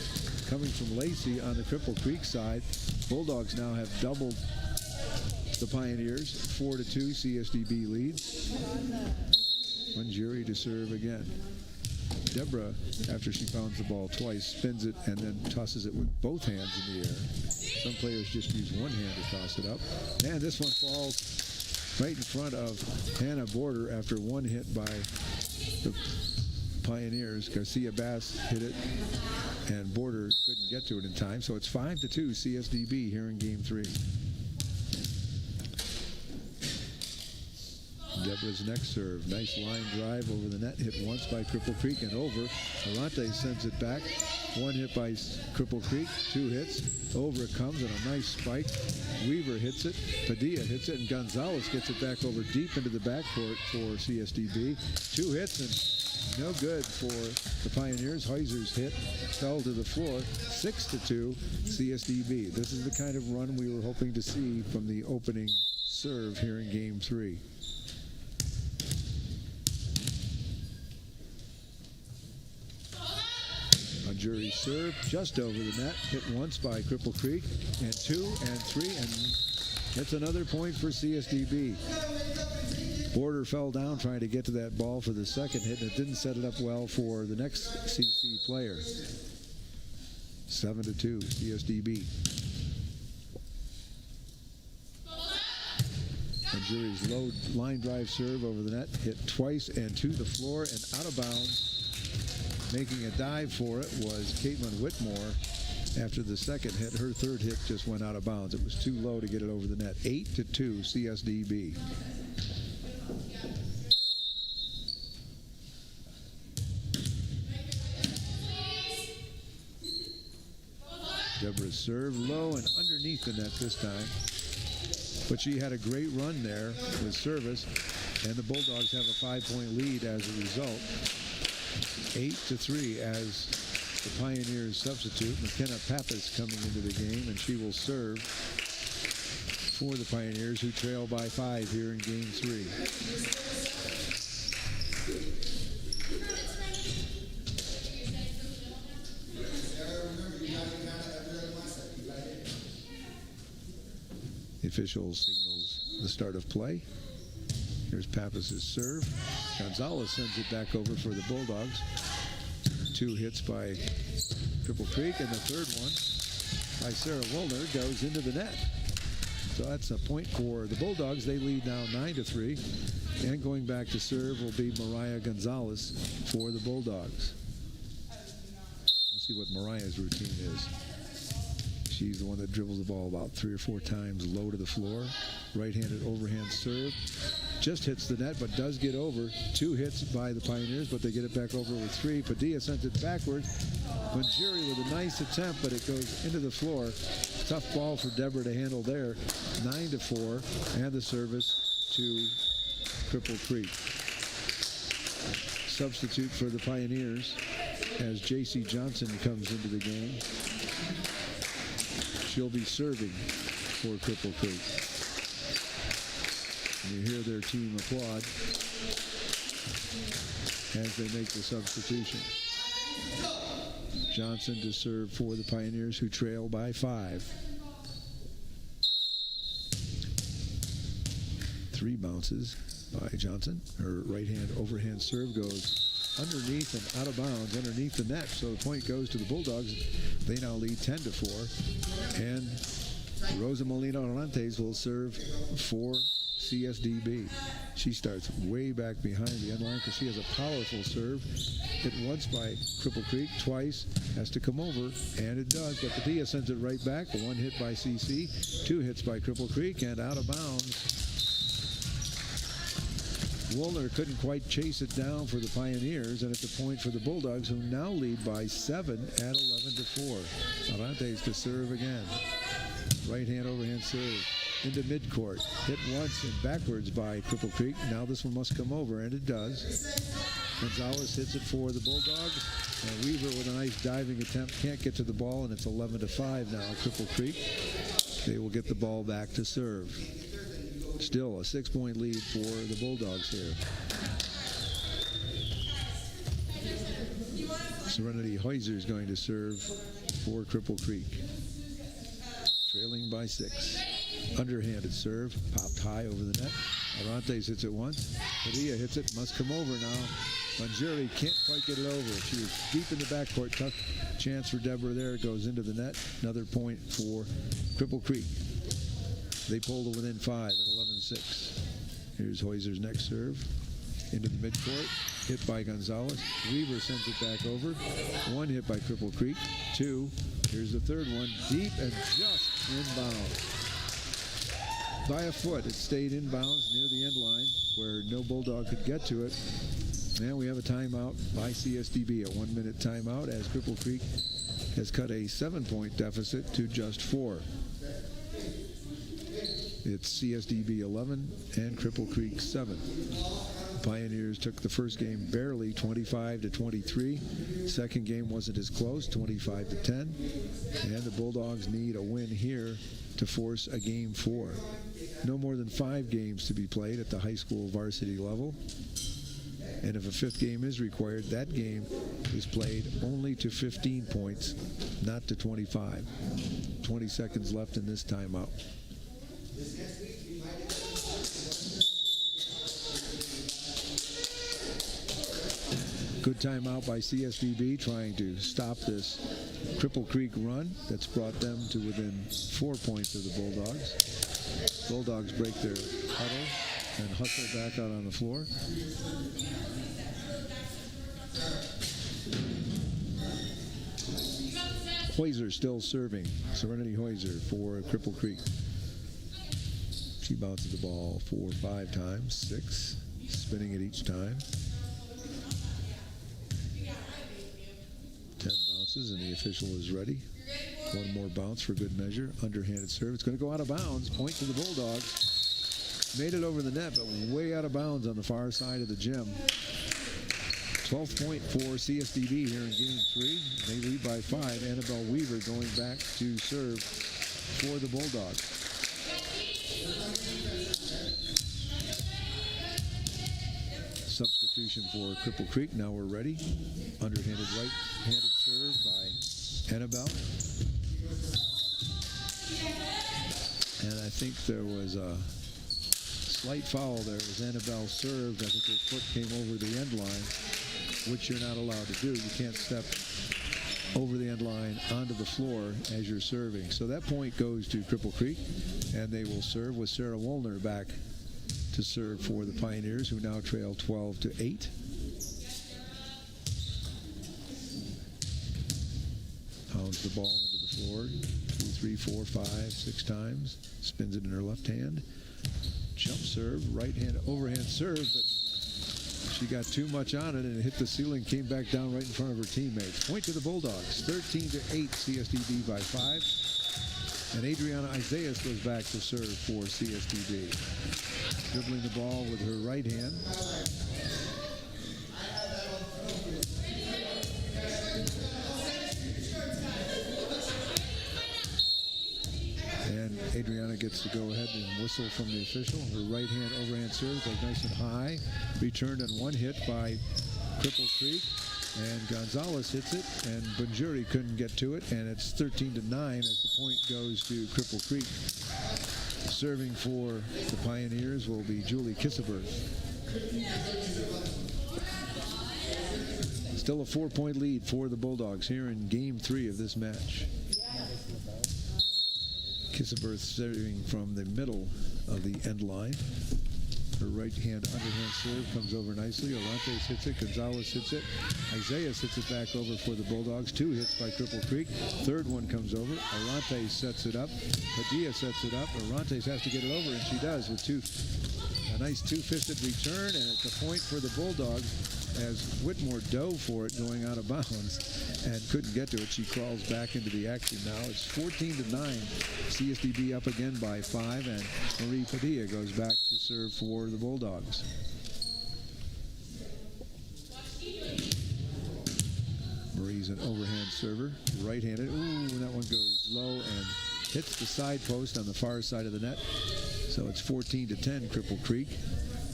coming from Lacey on the Cripple Creek side. Bulldogs now have doubled the Pioneers. 4-2 CSDB leads. Banjiri to serve again. Deborah, after she pounds the ball twice, spins it and then tosses it with both hands in the air. Some players just use one hand to toss it up. And this one falls right in front of Hannah Border after one hit by the Pioneers. Garcia Bass hit it, and Border couldn't get to it in time. So it's 5-2 CSDB here in Game 3. Deborah's next serve. Nice line drive over the net. Hit once by Cripple Creek and over. Arante sends it back. One hit by Cripple Creek. Two hits. Over it comes and a nice spike. Weaver hits it. Padilla hits it. And Gonzalez gets it back over deep into the backcourt for CSDB. Two hits and no good for the Pioneers. Heiser's hit fell to the floor. 6-2 CSDB. This is the kind of run we were hoping to see from the opening serve here in Game 3. Banjiri serve just over the net, hit once by Cripple Creek, and two and three, and it's another point for CSDB. Border fell down trying to get to that ball for the second hit, and it didn't set it up well for the next CC player. 7-2 CSDB. Banjiri's low line drive serve over the net, hit twice and to the floor and out of bounds. Making a dive for it was Caitlin Whitmore. After the second hit, her third hit just went out of bounds. It was too low to get it over the net. 8-2 CSDB. Deborah's serve low and underneath the net this time. But she had a great run there with service, and the Bulldogs have a 5-point lead as a result. 8-3 as the Pioneers substitute. McKenna Pappas coming into the game, and she will serve for the Pioneers, who trail by 5 here in Game 3. The official signals the start of play. Here's Pappas' serve. Gonzalez sends it back over for the Bulldogs. Two hits by Cripple Creek, and the third one by Sarah Woolner goes into the net. So that's a point for the Bulldogs. They lead now 9-3. And going back to serve will be Mariah Gonzalez for the Bulldogs. We'll see what Mariah's routine is. She's the one that dribbles the ball about 3 or 4 times low to the floor. Right-handed overhand serve. Just hits the net, but does get over. 2 hits by the Pioneers, but they get it back over with 3. Padilla sends it backwards. Banjiri with a nice attempt, but it goes into the floor. Tough ball for Deborah to handle there. 9-4, and the service to Cripple Creek. Substitute for the Pioneers as J.C. Johnson comes into the game. She'll be serving for Cripple Creek. And you hear their team applaud as they make the substitution. Johnson to serve for the Pioneers, who trail by 5. 3 bounces by Johnson. Her right-hand overhand serve goes underneath and out of bounds, underneath the net. So the point goes to the Bulldogs. They now lead 10-4. And Rosa Molina Orantes will serve for CSDB. She starts way back behind the end line because she has a powerful serve. Hit once by Cripple Creek, twice, has to come over, and it does. But Padilla sends it right back. 1 hit by CC, 2 hits by Cripple Creek, and out of bounds Woolner couldn't quite chase it down for the Pioneers, and it's a point for the Bulldogs, who now lead by 7 at 11-4. Arantes to serve again. Right hand overhand serve into midcourt. Hit once and backwards by Cripple Creek. Now this one must come over, and it does. Gonzalez hits it for the Bulldogs. And Weaver with a nice diving attempt. Can't get to the ball, and it's 11-5 now, Cripple Creek. They will get the ball back to serve. Still a 6-point lead for the Bulldogs here. Serenity Heuser is going to serve for Cripple Creek. Trailing by 6. Underhanded serve, popped high over the net. Arantes hits it once. Padilla hits it, must come over now. Manjuri can't quite get it over. She was deep in the backcourt. Tough chance for Deborah there. It goes into the net. Another point for Cripple Creek. They pull to within 5 at 11-6. Here's Heuser's next serve. Into the midcourt. Hit by Gonzalez. Weaver sends it back over. 1 hit by Cripple Creek. 2. Here's the third one. Deep and just inbounds. By a foot. It stayed inbounds near the end line where no Bulldog could get to it. And we have a timeout by CSDB. A 1-minute timeout as Cripple Creek has cut a 7-point deficit to just 4. It's CSDB 11 and Cripple Creek 7. Pioneers took the first game barely, 25-23. Second game wasn't as close, 25-10. And the Bulldogs need a win here to force a game 4. No more than 5 games to be played at the high school varsity level. And if a 5th game is required, that game is played only to 15 points, not to 25. 20 seconds left in this timeout. Good timeout by CSDB trying to stop this Cripple Creek run that's brought them to within 4 points of the Bulldogs. Bulldogs break their huddle and hustle back out on the floor. Heuser still serving. Serenity Heuser for Cripple Creek. She bounces the ball 4 or 5 times, 6, spinning it each time. 10 bounces, and the official is ready. 1 more bounce for good measure. Underhanded serve. It's going to go out of bounds. Point to the Bulldogs. Made it over the net, but way out of bounds on the far side of the gym. 12th point for CSDB here in Game 3. They lead by 5. Annabelle Weaver going back to serve for the Bulldogs. Substitution for Cripple Creek. Now we're ready. Underhanded right-handed serve by Annabelle. And I think there was a slight foul there as Annabelle served. I think her foot came over the end line, which you're not allowed to do. You can't step over the end line onto the floor as you're serving. So that point goes to Cripple Creek, and they will serve with Sarah Woolner back to serve for the Pioneers, who now trail 12-8. Pounds the ball into the floor 2, 3, 4, 5, 6 times. Spins it in her left hand. Jump serve, right hand overhand serve, but she got too much on it and it hit the ceiling, came back down right in front of her teammates. Point to the Bulldogs, 13-8, CSDB by 5. And Adriana Isaias goes back to serve for CSDB. Dribbling the ball with her right hand. And Adriana gets to go ahead and whistle from the official. Her right hand overhand serve goes nice and high. Returned on 1 hit by Cripple Creek. And Gonzalez hits it, and Banjuri couldn't get to it, and it's 13-9 as the point goes to Cripple Creek. Serving for the Pioneers will be Julie Kisseberg. Still a 4-point lead for the Bulldogs here in Game 3 of this match. Kisseberg serving from the middle of the end line. Her right hand underhand serve comes over nicely. Arantes hits it. Gonzalez hits it. Isaiah hits it back over for the Bulldogs. 2 hits by Cripple Creek. Third one comes over. Arantes sets it up. Padilla sets it up. Arantes has to get it over, and she does with 2. A nice two-fisted return, and it's a point for the Bulldogs as Whitmore dove for it going out of bounds and couldn't get to it. She crawls back into the action now. It's 14-9. CSDB up again by 5, and Marie Padilla goes back to serve for the Bulldogs. Marie's an overhand server, right-handed. Ooh, that one goes low and hits the side post on the far side of the net. So it's 14-10, Cripple Creek.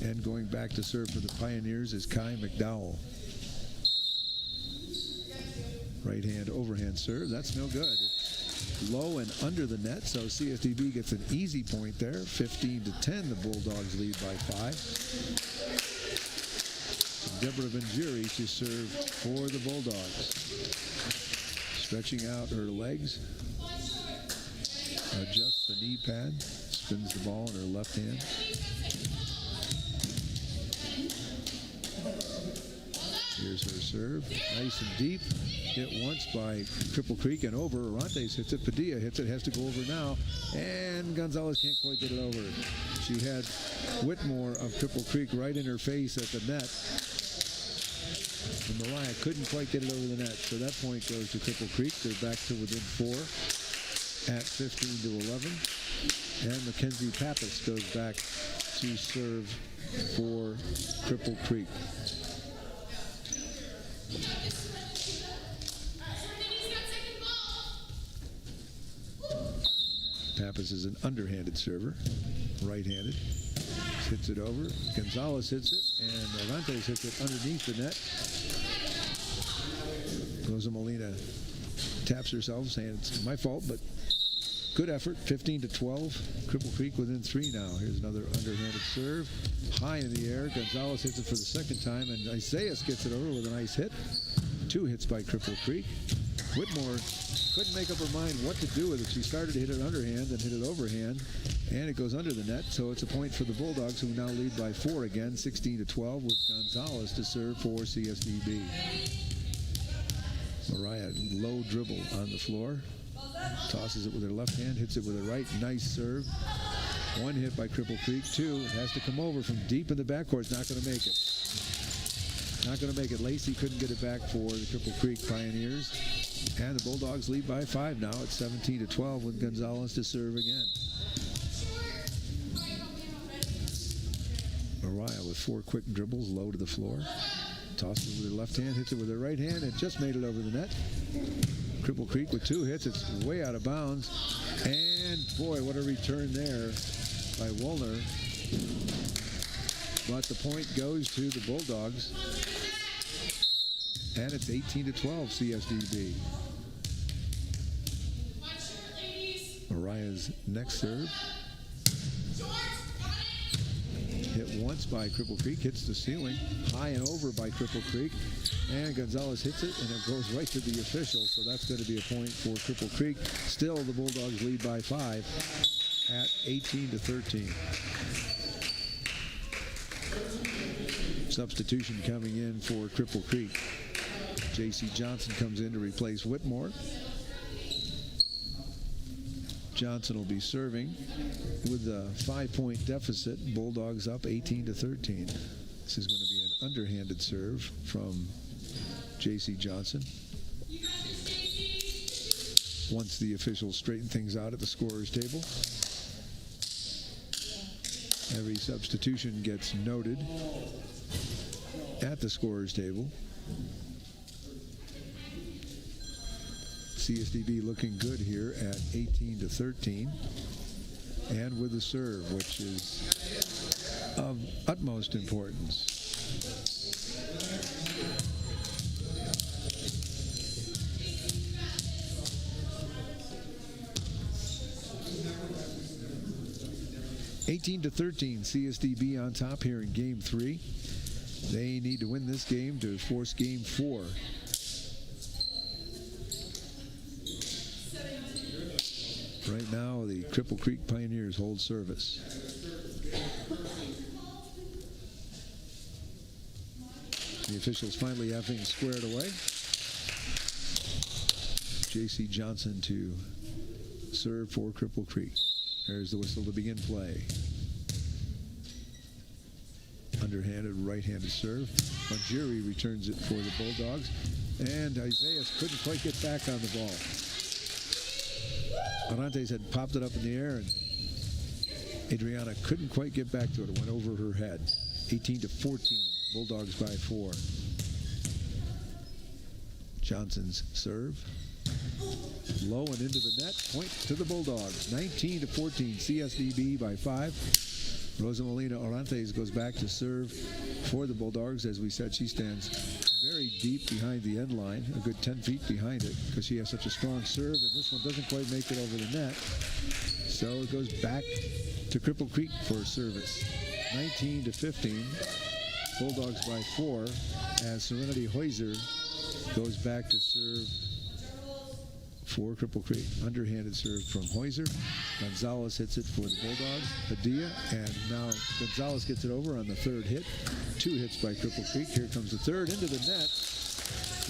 And going back to serve for the Pioneers is Kai McDowell. Right hand overhand serve. That's no good. Low and under the net, so CSDB gets an easy point there. 15-10, the Bulldogs lead by 5. Deborah Benjiri to serve for the Bulldogs. Stretching out her legs. Adjusts the knee pad. Spins the ball in her left hand. Here's her serve. Nice and deep. Hit once by Cripple Creek and over. Orantes hits it. Padilla hits it. Has to go over now. And Gonzalez can't quite get it over. She had Whitmore of Cripple Creek right in her face at the net. And Mariah couldn't quite get it over the net. So that point goes to Cripple Creek. They're back to within 4 at 15-11. And Mackenzie Pappas goes back to serve for Cripple Creek. Pappas is an underhanded server, right-handed. Hits it over. Gonzalez hits it, and Orantes hits it underneath the net. Rosa Molina taps herself, saying it's my fault, but good effort. 15-12. Cripple Creek within 3 now. Here's another underhanded serve. High in the air. Gonzalez hits it for the second time, and Isaias gets it over with a nice hit. 2 hits by Cripple Creek. Whitmore couldn't make up her mind what to do with it. She started to hit it underhand and hit it overhand, and it goes under the net, so it's a point for the Bulldogs, who now lead by 4 again, 16-12, with Gonzalez to serve for CSDB. Mariah, low dribble on the floor. Tosses it with her left hand, hits it with her right. Nice serve. 1 hit by Cripple Creek. 2, it has to come over from deep in the backcourt. It's not going to make it. Not going to make it. Lacey couldn't get it back for the Cripple Creek Pioneers. And the Bulldogs lead by 5 now at 17-12 with Gonzalez to serve again. Mariah with 4 quick dribbles, low to the floor. Tosses it with her left hand, hits it with her right hand, and just made it over the net. Cripple Creek with 2 hits. It's way out of bounds. And boy, what a return there by Woolner. But the point goes to the Bulldogs. And it's 18-12 CSDB. Mariah's next serve. Hit once by Cripple Creek, hits the ceiling. High and over by Cripple Creek. And Gonzalez hits it, and it goes right to the official. So that's going to be a point for Cripple Creek. Still, the Bulldogs lead by 5 at 18-13. Substitution coming in for Cripple Creek. J.C. Johnson comes in to replace Whitmore. Johnson will be serving with a 5-point deficit. Bulldogs up 18-13. This is going to be an underhanded serve from J.C. Johnson. Once the officials straighten things out at the scorer's table. Every substitution gets noted at the scorer's table. CSDB looking good here at 18-13, and with the serve, which is of utmost importance. CSDB on top here in Game 3. They need to win this game to force Game 4. Right now, the Cripple Creek Pioneers hold service. The officials finally have things squared away. J.C. Johnson to serve for Cripple Creek. There's the whistle to begin play. underhanded right-handed serve. Manjiri returns it for the Bulldogs. And Isaiah couldn't quite get back on the ball. Arantes had popped it up in the air, and Adriana couldn't quite get back to it. It went over her head. 18-14, Bulldogs by 4. Johnson's serve. Low and into the net. Point to the Bulldogs. 19-14, CSDB by 5. Rosa Molina Orantes goes back to serve for the Bulldogs. As we said, she stands very deep behind the end line, a good 10 feet behind it, because she has such a strong serve, and this one doesn't quite make it over the net. So it goes back to Cripple Creek for service. 19-15, Bulldogs by 4, as Serenity Heuser goes back to serve for Cripple Creek. Underhanded serve from Heuser. Gonzalez hits it for the Bulldogs. Padilla, and now Gonzalez gets it over on the third hit. 2 hits by Cripple Creek. Here comes the third into the net.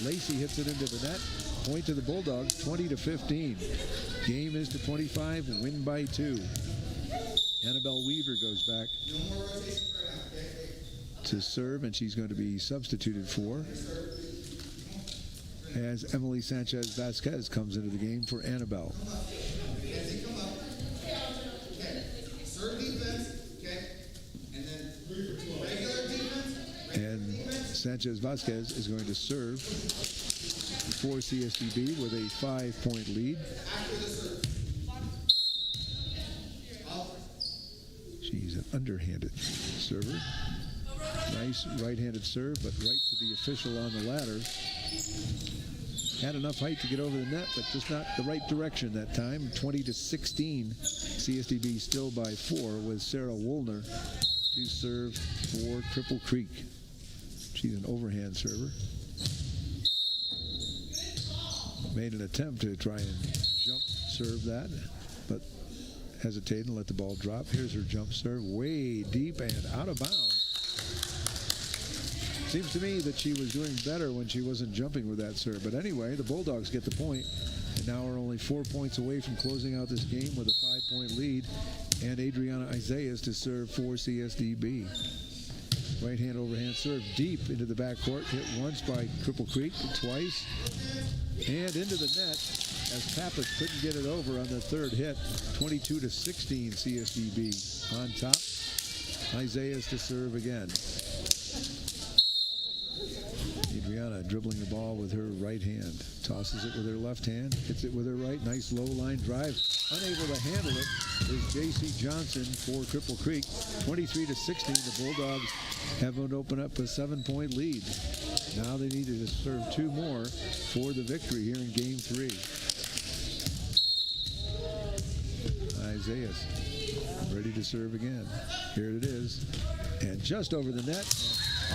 Lacey hits it into the net. Point to the Bulldogs, 20-15. Game is to 25, win by 2. Annabelle Weaver goes back to serve, and she's going to be substituted for as Emily Sanchez Vasquez comes into the game for Annabelle. Serve defense, okay? And then regular defense. And Sanchez Vasquez is going to serve for CSDB with a 5-point lead. After the serve. She's an underhanded server. Nice right-handed serve, but right to the official on the ladder. Had enough height to get over the net, but just not the right direction that time. 20-16, CSDB still by 4 with Sarah Woolner to serve for Cripple Creek. She's an overhand server. Made an attempt to try and jump serve that, but hesitated and let the ball drop. Here's her jump serve, way deep and out of bounds. Seems to me that she was doing better when she wasn't jumping with that serve. But anyway, the Bulldogs get the point, and now are only 4 points away from closing out this game with a 5-point lead. And Adriana Isaias to serve for CSDB. Right hand overhand serve deep into the backcourt. Hit once by Cripple Creek, twice, and into the net as Pappas couldn't get it over on the third hit. 22-16, CSDB on top. Isaias to serve again. Adriana dribbling the ball with her right hand. Tosses it with her left hand. Hits it with her right. Nice low line drive. Unable to handle it is J.C. Johnson for Cripple Creek. 23-16. The Bulldogs have opened up a 7-point lead. Now they need to serve 2 more for the victory here in Game 3. Isaias ready to serve again. Here it is. And just over the net.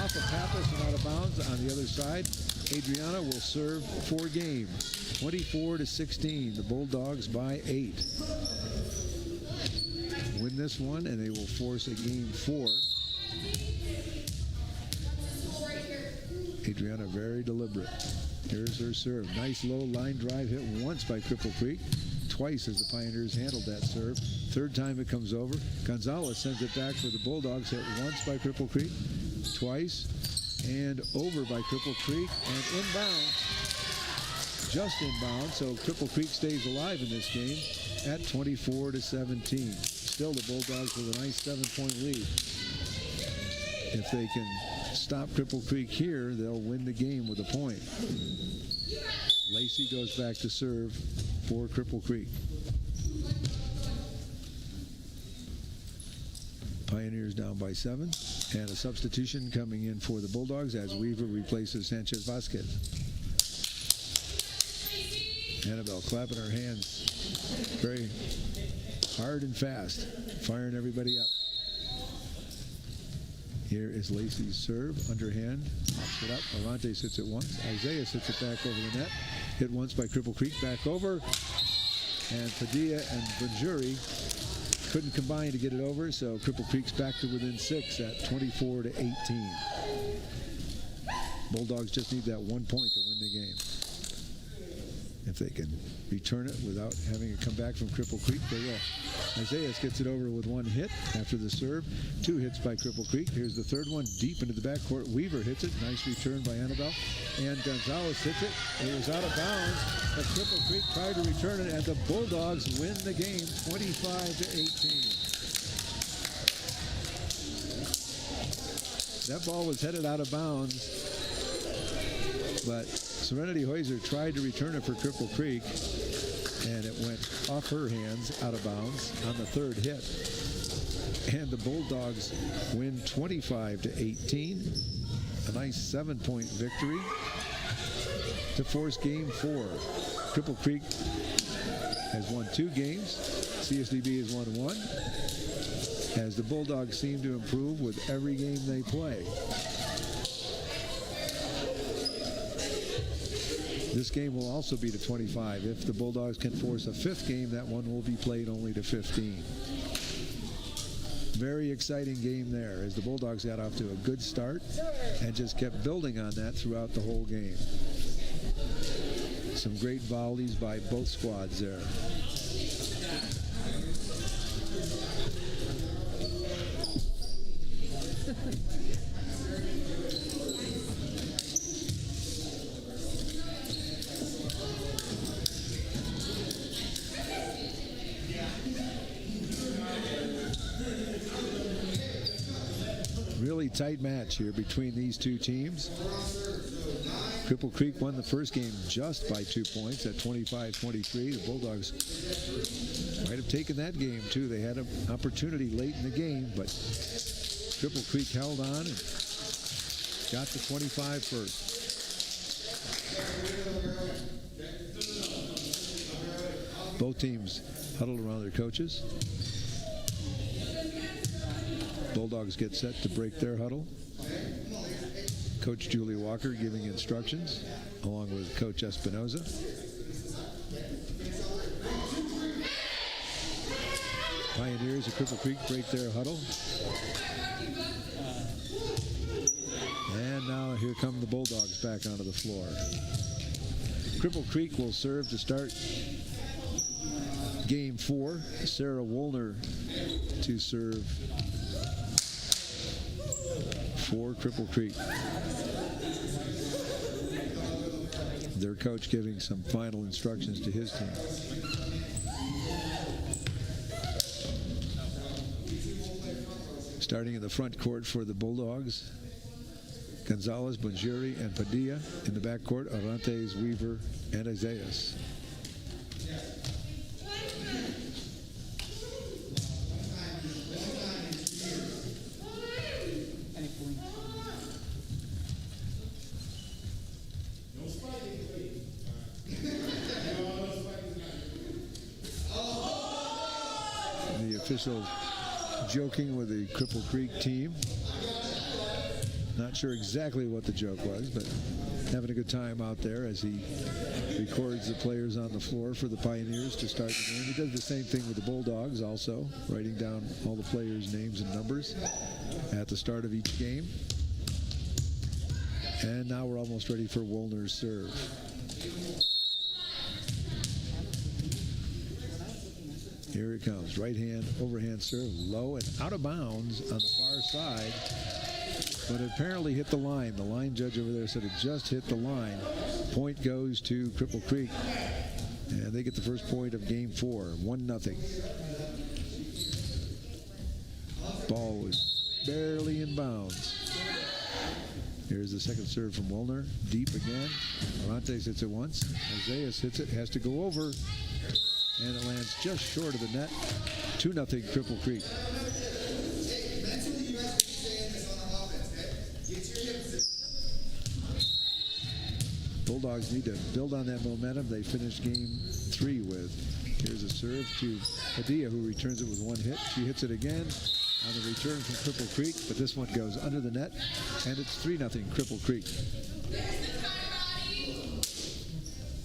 Off of Pappas and out of bounds on the other side. Adriana will serve for game. 24-16. The Bulldogs by 8. Win this one and they will force a game 4. Adriana very deliberate. Here's her serve. Nice low line drive hit once by Cripple Creek. Twice as the Pioneers handled that serve. Third time it comes over. Gonzalez sends it back for the Bulldogs. Hit once by Cripple Creek. Twice, and over by Cripple Creek, and inbound, just inbound, so Cripple Creek stays alive in this game at 24-17. Still the Bulldogs with a nice 7-point lead. If they can stop Cripple Creek here, they'll win the game with a point. Lacey goes back to serve for Cripple Creek. Pioneers down by 7. And a substitution coming in for the Bulldogs as Weaver replaces Sanchez Vasquez. Annabelle clapping her hands very hard and fast, firing everybody up. Here is Lacey's serve, underhand, pops it up. Arantes hits it once. Isaiah hits it back over the net. Hit once by Cripple Creek, back over. And Padilla and Banjuri couldn't combine to get it over, so Cripple Creek's back to within 6 at 24-18. Bulldogs just need that 1 point to win the game. If they can return it without having it come back from Cripple Creek, they will. Isaiah gets it over with one hit after the serve. 2 hits by Cripple Creek. Here's the third one deep into the backcourt. Weaver hits it. Nice return by Annabelle. And Gonzalez hits it. It was out of bounds, but Cripple Creek tried to return it, and the Bulldogs win the game 25-18. That ball was headed out of bounds, but Serenity Heuser tried to return it for Cripple Creek, and it went off her hands, out of bounds, on the third hit. And the Bulldogs win 25-18. A nice 7-point victory to force game 4. Cripple Creek has won 2 games. CSDB has won 1. As the Bulldogs seem to improve with every game they play. This game will also be to 25. If the Bulldogs can force a 5th game, that one will be played only to 15. Very exciting game there as the Bulldogs got off to a good start and just kept building on that throughout the whole game. Some great volleys by both squads there. Really tight match here between these two teams. Cripple Creek won the first game just by 2 points at 25-23. The Bulldogs might have taken that game too. They had an opportunity late in the game, but Cripple Creek held on and got to 25 first. Both teams huddled around their coaches. Bulldogs get set to break their huddle. Coach Julie Walker giving instructions, along with Coach Espinoza. Pioneers of Cripple Creek break their huddle. And now here come the Bulldogs back onto the floor. Cripple Creek will serve to start game 4. Sarah Woolner to serve for Cripple Creek. Their coach giving some final instructions to his team. Starting in the front court for the Bulldogs, Gonzalez, Bonjuri, and Padilla. In the backcourt, Arantes, Weaver, and Isaias. The official joking with the Cripple Creek team. Not sure exactly what the joke was, but having a good time out there as he records the players on the floor for the Pioneers to start the game. He does the same thing with the Bulldogs also, writing down all the players' names and numbers at the start of each game. And now we're almost ready for Woolner's serve. Here it comes. Right hand, overhand serve, low and out of bounds on the far side. But it apparently hit the line. The line judge over there said it just hit the line. Point goes to Cripple Creek. And they get the first point of game 4, 1-0. Ball was barely in bounds. Here's the second serve from Woolner. Deep again. Arantes hits it once. Isaias hits it, has to go over. And it lands just short of the net. 2-0 Cripple Creek. Bulldogs need to build on that momentum they finished game 3 with. Here's a serve to Padilla, who returns it with one hit. She hits it again on the return from Cripple Creek, but this one goes under the net, and it's 3-0 Cripple Creek.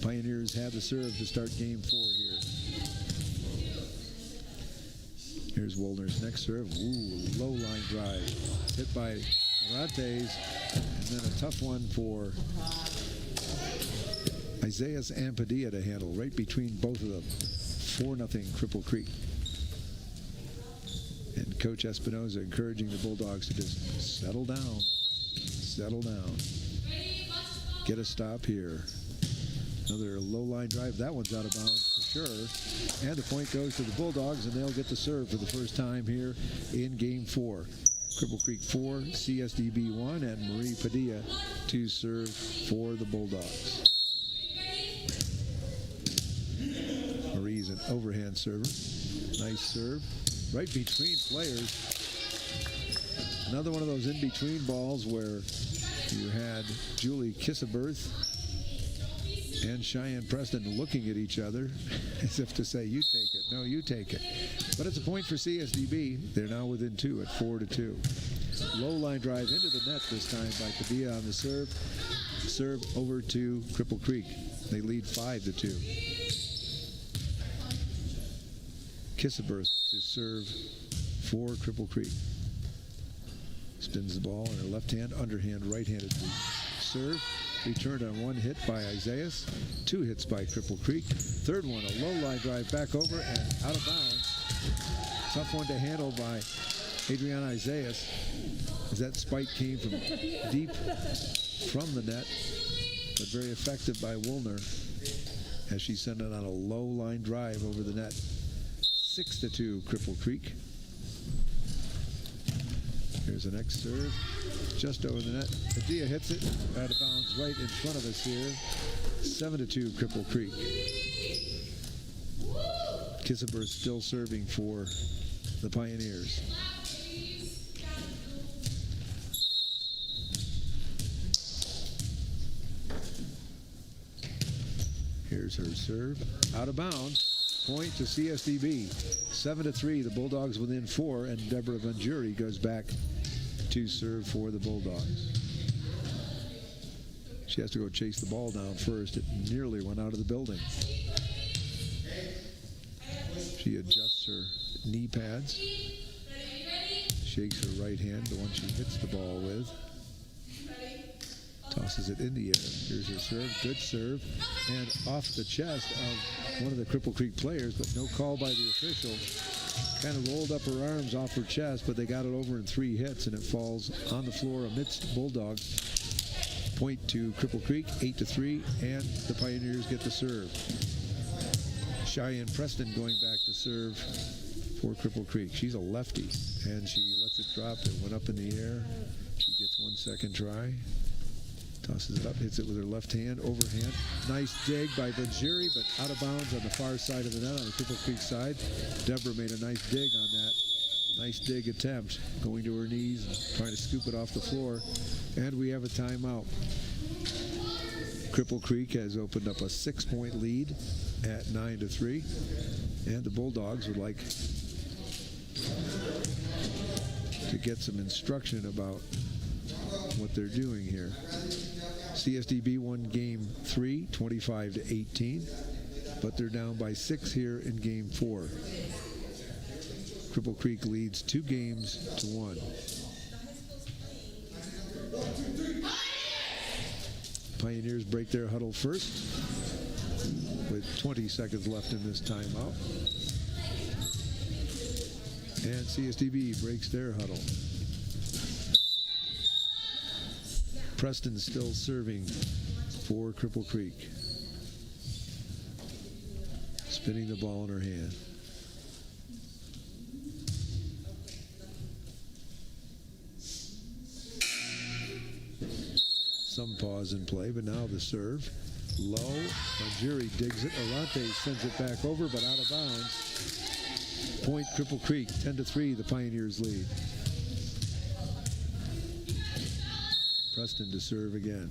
Pioneers have the serve to start game 4 here. Here's Woolner's next serve. Ooh, low line drive. Hit by Arantes, and then a tough one for Isaias and Padilla to handle right between both of them. 4-0 Cripple Creek. And Coach Espinoza encouraging the Bulldogs to just settle down. Settle down. Get a stop here. Another low line drive. That one's out of bounds for sure. And the point goes to the Bulldogs, and they'll get the serve for the first time here in Game 4. Cripple Creek 4, CSDB 1, and Marie Padilla to serve for the Bulldogs. Marie's an overhand server. Nice serve. Right between players. Another one of those in-between balls where you had Julie Kisseberth and Cheyenne Preston looking at each other as if to say, you take it. No, you take it. But it's a point for CSDB. They're now within 2 at 4-2. Low line drive into the net this time by Padilla on the serve. Serve over to Cripple Creek. They lead 5-2. Kisseberth to serve for Cripple Creek. Spins the ball in her left hand, underhand, right-handed serve. Returned on one hit by Isaias, 2 hits by Cripple Creek. Third one, a low line drive back over and out of bounds. Tough one to handle by Adriana Isaias as that spike came from deep from the net, but very effective by Woolner as she sent it on a low line drive over the net. 6-2 Cripple Creek. Here's the next serve, just over the net. Padilla hits it out of bounds right in front of us here. 7-2 Cripple Creek. Kisseberth still serving for the Pioneers. Here's her serve, out of bounds. Point to CSDB. 7-3. The Bulldogs within 4, and Deborah Vanjuri goes back to serve for the Bulldogs. She has to go chase the ball down first. It nearly went out of the building. She adjusts her knee pads. Shakes her right hand, the one she hits the ball with. Tosses it in the air. Here's her serve. Good serve. And off the chest of one of the Cripple Creek players, but no call by the official. Kind of rolled up her arms off her chest, but they got it over in 3 hits, and it falls on the floor amidst Bulldogs. Point to Cripple Creek, 8-3, and the Pioneers get the serve. Cheyenne Preston going back to serve for Cripple Creek. She's a lefty, and she lets it drop. It went up in the air. She gets 1 second try. Tosses it up, hits it with her left hand, overhand. Nice dig by Vanjuri, but out of bounds on the far side of the net on the Cripple Creek side. Deborah made a nice dig on that. Nice dig attempt, going to her knees and trying to scoop it off the floor. And we have a timeout. Cripple Creek has opened up a 6-point lead at 9-3. And the Bulldogs would like to get some instruction about what they're doing here. CSDB won Game 3, 25-18, but they're down by 6 here in Game 4. Cripple Creek leads 2 games to 1. Pioneers break their huddle first with 20 seconds left in this timeout. And CSDB breaks their huddle. Preston still serving for Cripple Creek. Spinning the ball in her hand. Some pause in play, but now the serve. Low. Vanjuri digs it. Arante sends it back over, but out of bounds. Point Cripple Creek. 10-3, the Pioneers lead. Preston to serve again.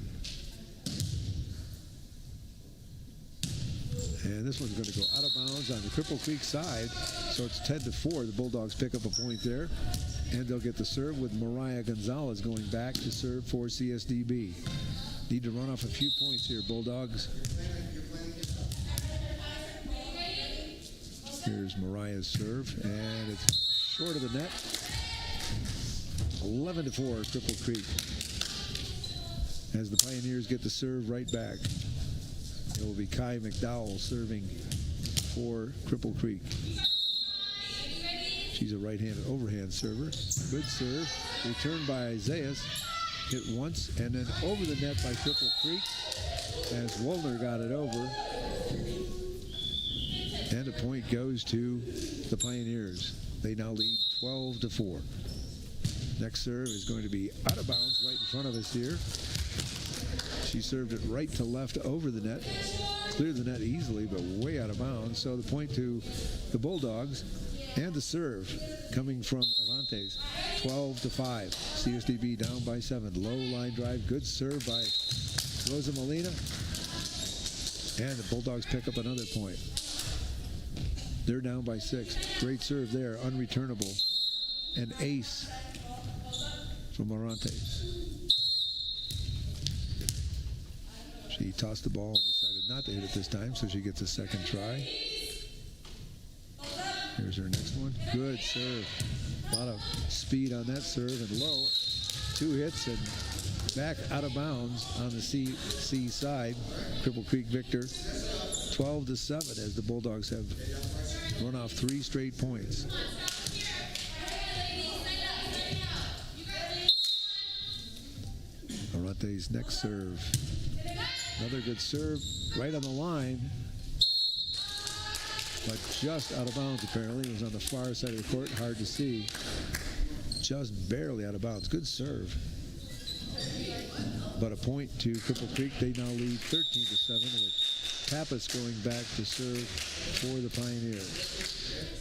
And this one's going to go out of bounds on the Cripple Creek side. So it's 10-4. The Bulldogs pick up a point there. And they'll get the serve with Mariah Gonzalez going back to serve for CSDB. Need to run off a few points here, Bulldogs. Here's Mariah's serve. And it's short of the net. 11-4, Cripple Creek. As the Pioneers get the serve right back. It will be Kai McDowell serving for Cripple Creek. She's a right-handed overhand server. Good serve. Returned by Isaiah. Hit once and then over the net by Cripple Creek as Woolner got it over. And a point goes to the Pioneers. They now lead 12-4. Next serve is going to be out of bounds right in front of us here. She served it right to left over the net. Cleared the net easily, but way out of bounds. So the point to the Bulldogs. And the serve coming from Orantes. 12-5. CSDB down by 7. Low line drive. Good serve by Rosa Molina. And the Bulldogs pick up another point. They're down by 6. Great serve there. Unreturnable. An ace from Orantes. She tossed the ball and decided not to hit it this time, so she gets a second try. Here's her next one. Good serve. A lot of speed on that serve and low. 2 hits and back out of bounds on the C side. Cripple Creek victor. 12-7 as the Bulldogs have run off 3 straight points. Arante's next serve. Another good serve right on the line. But just out of bounds, apparently. It was on the far side of the court. Hard to see. Just barely out of bounds. Good serve. But a point to Cripple Creek. They now lead 13-7 with Pappas going back to serve for the Pioneers.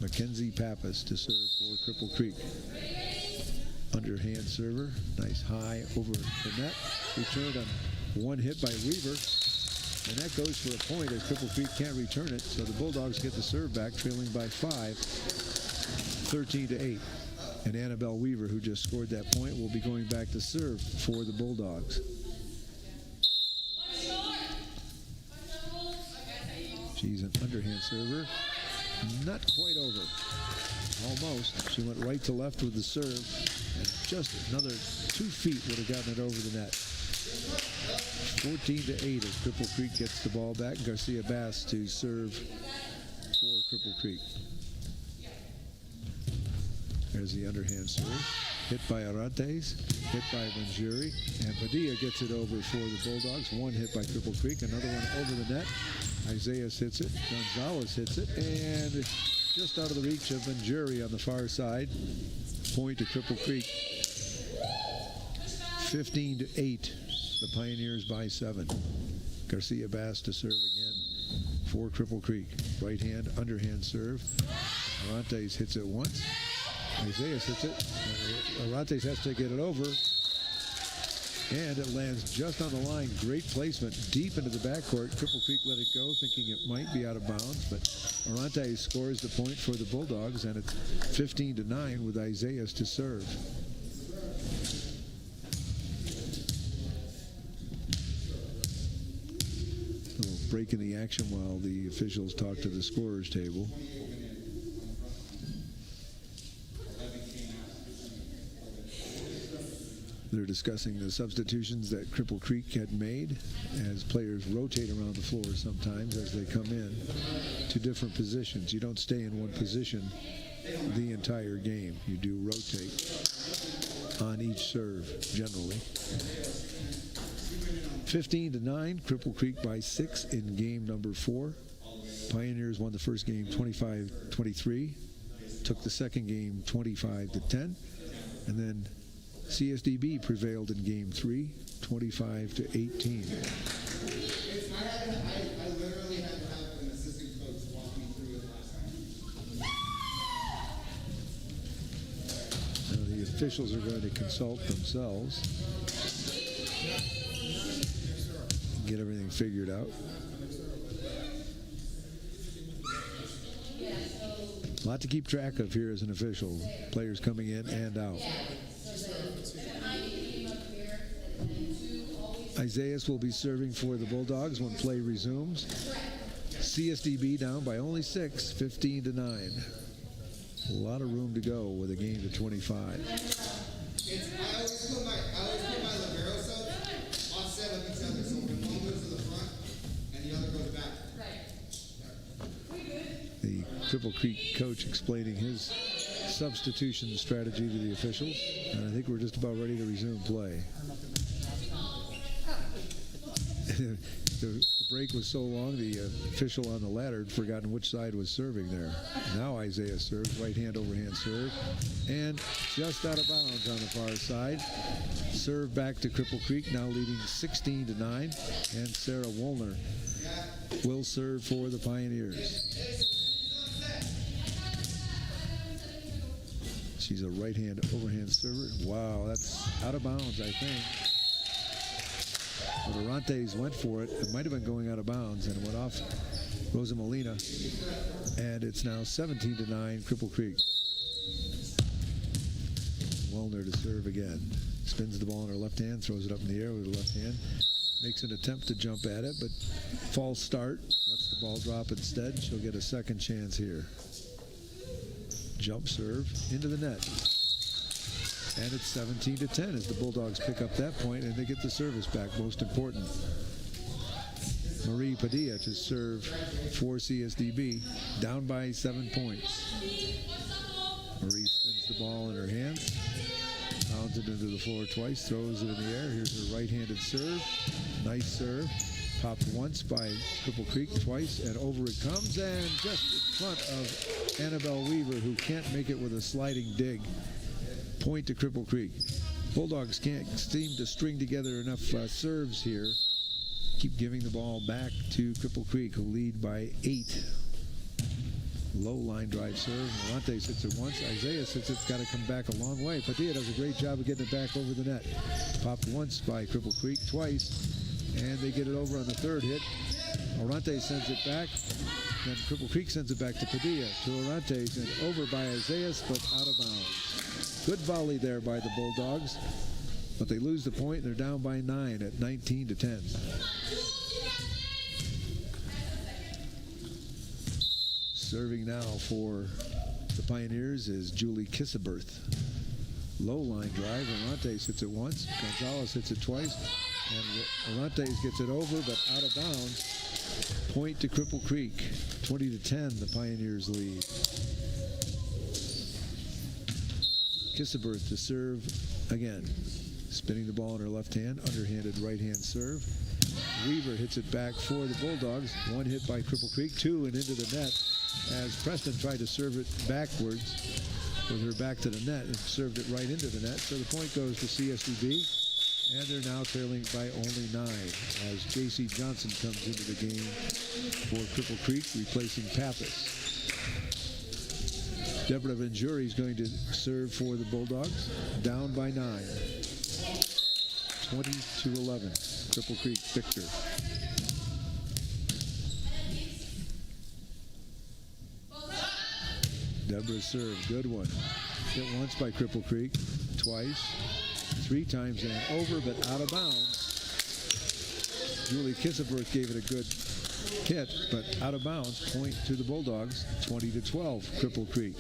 Mackenzie Pappas to serve for Cripple Creek. Underhand server. Nice high over the net. Returned on one hit by Weaver. And that goes for a point as Cripple Creek can't return it. So the Bulldogs get the serve back, trailing by 5, 13-8. And Annabelle Weaver, who just scored that point, will be going back to serve for the Bulldogs. She's an underhand server. Not quite over. Almost. She went right to left with the serve. And just another 2 feet would have gotten it over the net. 14-8 as Cripple Creek gets the ball back. Garcia Bass to serve for Cripple Creek. There's the underhand serve. Hit by Arantes, hit by Manjuri, and Padilla gets it over for the Bulldogs. 1 hit by Cripple Creek, another one over the net. Isaiah hits it, Gonzalez hits it, and just out of the reach of Manjuri on the far side. Point to Cripple Creek. 15-8. The Pioneers by 7. Garcia Bass to serve again for Cripple Creek. Right hand, underhand serve. Arantes hits it once. Isaiah hits it. Arantes has to get it over. And it lands just on the line. Great placement deep into the backcourt. Cripple Creek let it go, thinking it might be out of bounds. But Arantes scores the point for the Bulldogs, and it's 15-9 with Isaiah to serve. Break in the action while the officials talk to the scorers table. They're discussing the substitutions that Cripple Creek had made as players rotate around the floor sometimes as they come in to different positions. You don't stay in one position the entire game. You do rotate on each serve generally. 15-9, Cripple Creek by 6 in game number 4. Pioneers won the first game 25-23, took the second game 25-10, and then CSDB prevailed in game 3, 25-18. I literally had to have an assistant coach walk me through it last time. Now the officials are going to consult themselves. Get everything figured out. A lot to keep track of here as an official. Players coming in and out. Isaiah will be serving for the Bulldogs when play resumes. CSDB down by only 6, 15-9. A lot of room to go with a game to 25. I always put my libero sub offset of each other, so when one goes to the front, Cripple Creek coach explaining his substitution strategy to the officials. And I think we're just about ready to resume play. The break was so long, the official on the ladder had forgotten which side was serving there. Now Isaiah serves, right hand overhand serve, and just out of bounds on the far side. Serve back to Cripple Creek, now leading 16-9, and Sarah Woolner will serve for the Pioneers. She's a right hand overhand server. Wow, that's out of bounds, I think. But Orantes went for it. It might have been going out of bounds, and it went off Rosa Molina. And it's now 17-9, Cripple Creek. Wellner to serve again. Spins the ball in her left hand, throws it up in the air with her left hand. Makes an attempt to jump at it, but false start. Lets the ball drop instead. She'll get a second chance here. Jump serve into the net. And it's 17-10 as the Bulldogs pick up that point and they get the service back, most important. Marie Padilla to serve for CSDB, down by 7 points. Marie spins the ball in her hands, pounds it into the floor twice, throws it in the air. Here's her right-handed serve. Nice serve. Popped once by Cripple Creek, twice, and over it comes, and just in front of Annabelle Weaver, who can't make it with a sliding dig. Point to Cripple Creek. Bulldogs can't seem to string together enough serves here. Keep giving the ball back to Cripple Creek, who lead by 8. Low line drive serve. Morante sits it once. Isaiah sits it. Got to come back a long way. Padilla does a great job of getting it back over the net. Popped once by Cripple Creek, twice. And they get it over on the third hit. Orante sends it back. Then Cripple Creek sends it back to Padilla. To Orantes and over by Isaiah, but out of bounds. Good volley there by the Bulldogs. But they lose the point. They're down by 9 at 19-10. Serving now for the Pioneers is Julie Kisseberth. Low line drive. Orantes hits it once. Gonzalez hits it twice. And Orantes gets it over, but out of bounds. Point to Cripple Creek. 20-10, the Pioneers lead. Kisseberth to serve again. Spinning the ball in her left hand, underhanded right hand serve. Weaver hits it back for the Bulldogs. One hit by Cripple Creek, two and into the net as Preston tried to serve it backwards with her back to the net and served it right into the net. So the point goes to CSDB, and they're now trailing by only 9 as J.C. Johnson comes into the game for Cripple Creek, replacing Pappas. Deborah Venturi is going to serve for the Bulldogs, down by 9. 20-11, Cripple Creek victor. Deborah's serve, good one. Hit once by Cripple Creek, twice, 3 times and over, but out of bounds. Julie Kisseberth gave it a good hit, but out of bounds. Point to the Bulldogs, 20-12, Cripple Creek.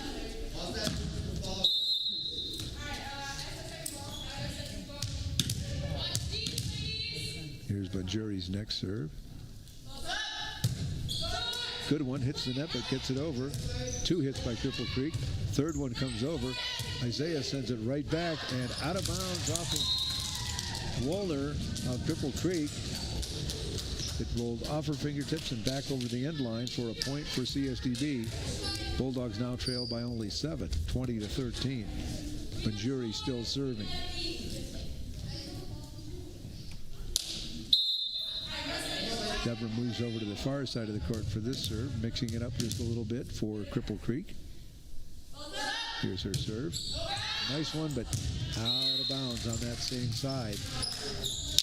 Here's Banjuri's next serve. Good one, hits the net, but gets it over. 2 hits by Cripple Creek. Third one comes over. Isaiah sends it right back and out of bounds off of Woolner of Cripple Creek. It rolled off her fingertips and back over the end line for a point for CSDB. Bulldogs now trail by only 7, 20-13. Banjuri still serving. Deborah moves over to the far side of the court for this serve, mixing it up just a little bit for Cripple Creek. Here's her serve. Nice one, but out of bounds on that same side.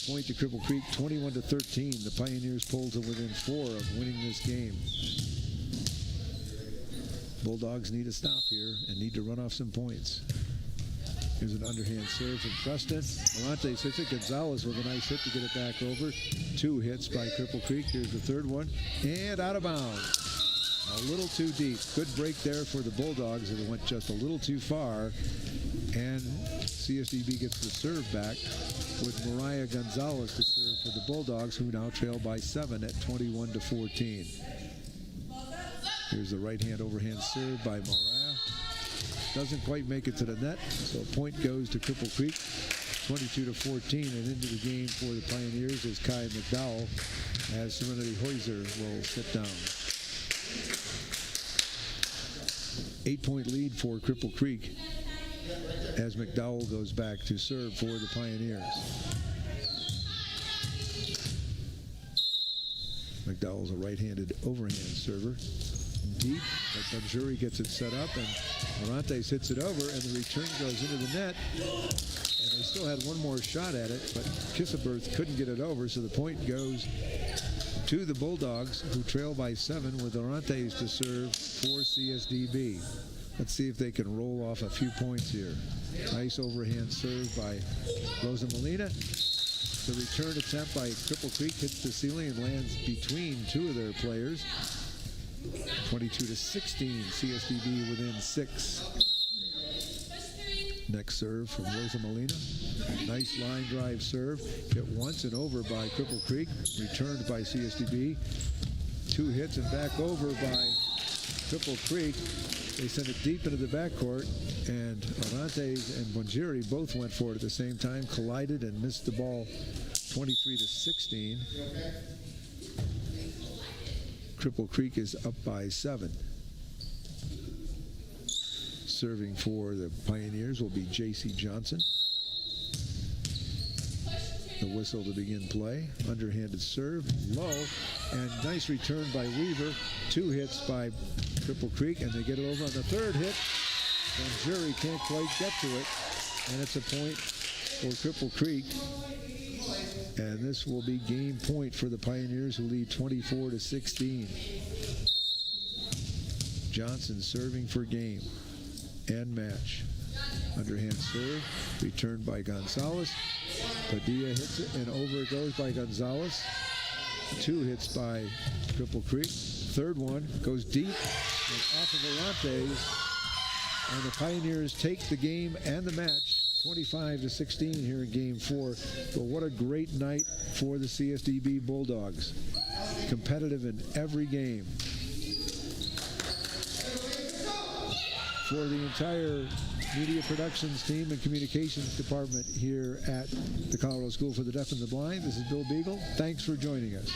Point to Cripple Creek, 21-13. The Pioneers pull to within 4 of winning this game. Bulldogs need a stop here and need to run off some points. Here's an underhand serve from Preston. Orantes hits it. Gonzalez with a nice hit to get it back over. 2 hits by Cripple Creek. Here's the third one. And out of bounds. A little too deep. Good break there for the Bulldogs. It went just a little too far. And CSDB gets the serve back with Mariah Gonzalez to serve for the Bulldogs, who now trail by 7 at 21-14. Here's the right hand overhand serve by Mariah. Doesn't quite make it to the net, so a point goes to Cripple Creek. 22-14, and into the game for the Pioneers is Kai McDowell, as Serenity Heuser will sit down. 8-point lead for Cripple Creek as McDowell goes back to serve for the Pioneers. McDowell's a right-handed overhand server. Deep, but Benjuri gets it set up, and Morantes hits it over, and the return goes into the net. And they still had one more shot at it, but Kisseberth couldn't get it over, so the point goes to the Bulldogs, who trail by 7 with Orantes to serve for CSDB. Let's see if they can roll off a few points here. Nice overhand serve by Rosa Molina. The return attempt by Cripple Creek hits the ceiling and lands between two of their players. 22-16, CSDB within 6. Next serve from Rosa Molina. Nice line drive serve. Hit once and over by Cripple Creek. Returned by CSDB. 2 hits and back over by Cripple Creek. They sent it deep into the backcourt, and Orantes and Bonjiri both went for it at the same time, collided and missed the ball. 23-16. Cripple Creek is up by 7. Serving for the Pioneers will be J.C. Johnson. The whistle to begin play. Underhanded serve, low, and nice return by Weaver. 2 hits by Cripple Creek, and they get it over on the 3rd hit. And Jury can't quite get to it, and it's a point for Cripple Creek. And this will be game point for the Pioneers, who lead 24-16. Johnson serving for game and match. Underhand serve, returned by Gonzalez. Padilla hits it, and over it goes by Gonzalez. 2 hits by Cripple Creek. 3rd one goes deep and off of Orantes. And the Pioneers take the game and the match 25-16 here in game 4. But what a great night for the CSDB Bulldogs. Competitive in every game. For the entire media productions team and communications department here at the Colorado School for the Deaf and the Blind, this is Bill Beagle. Thanks for joining us.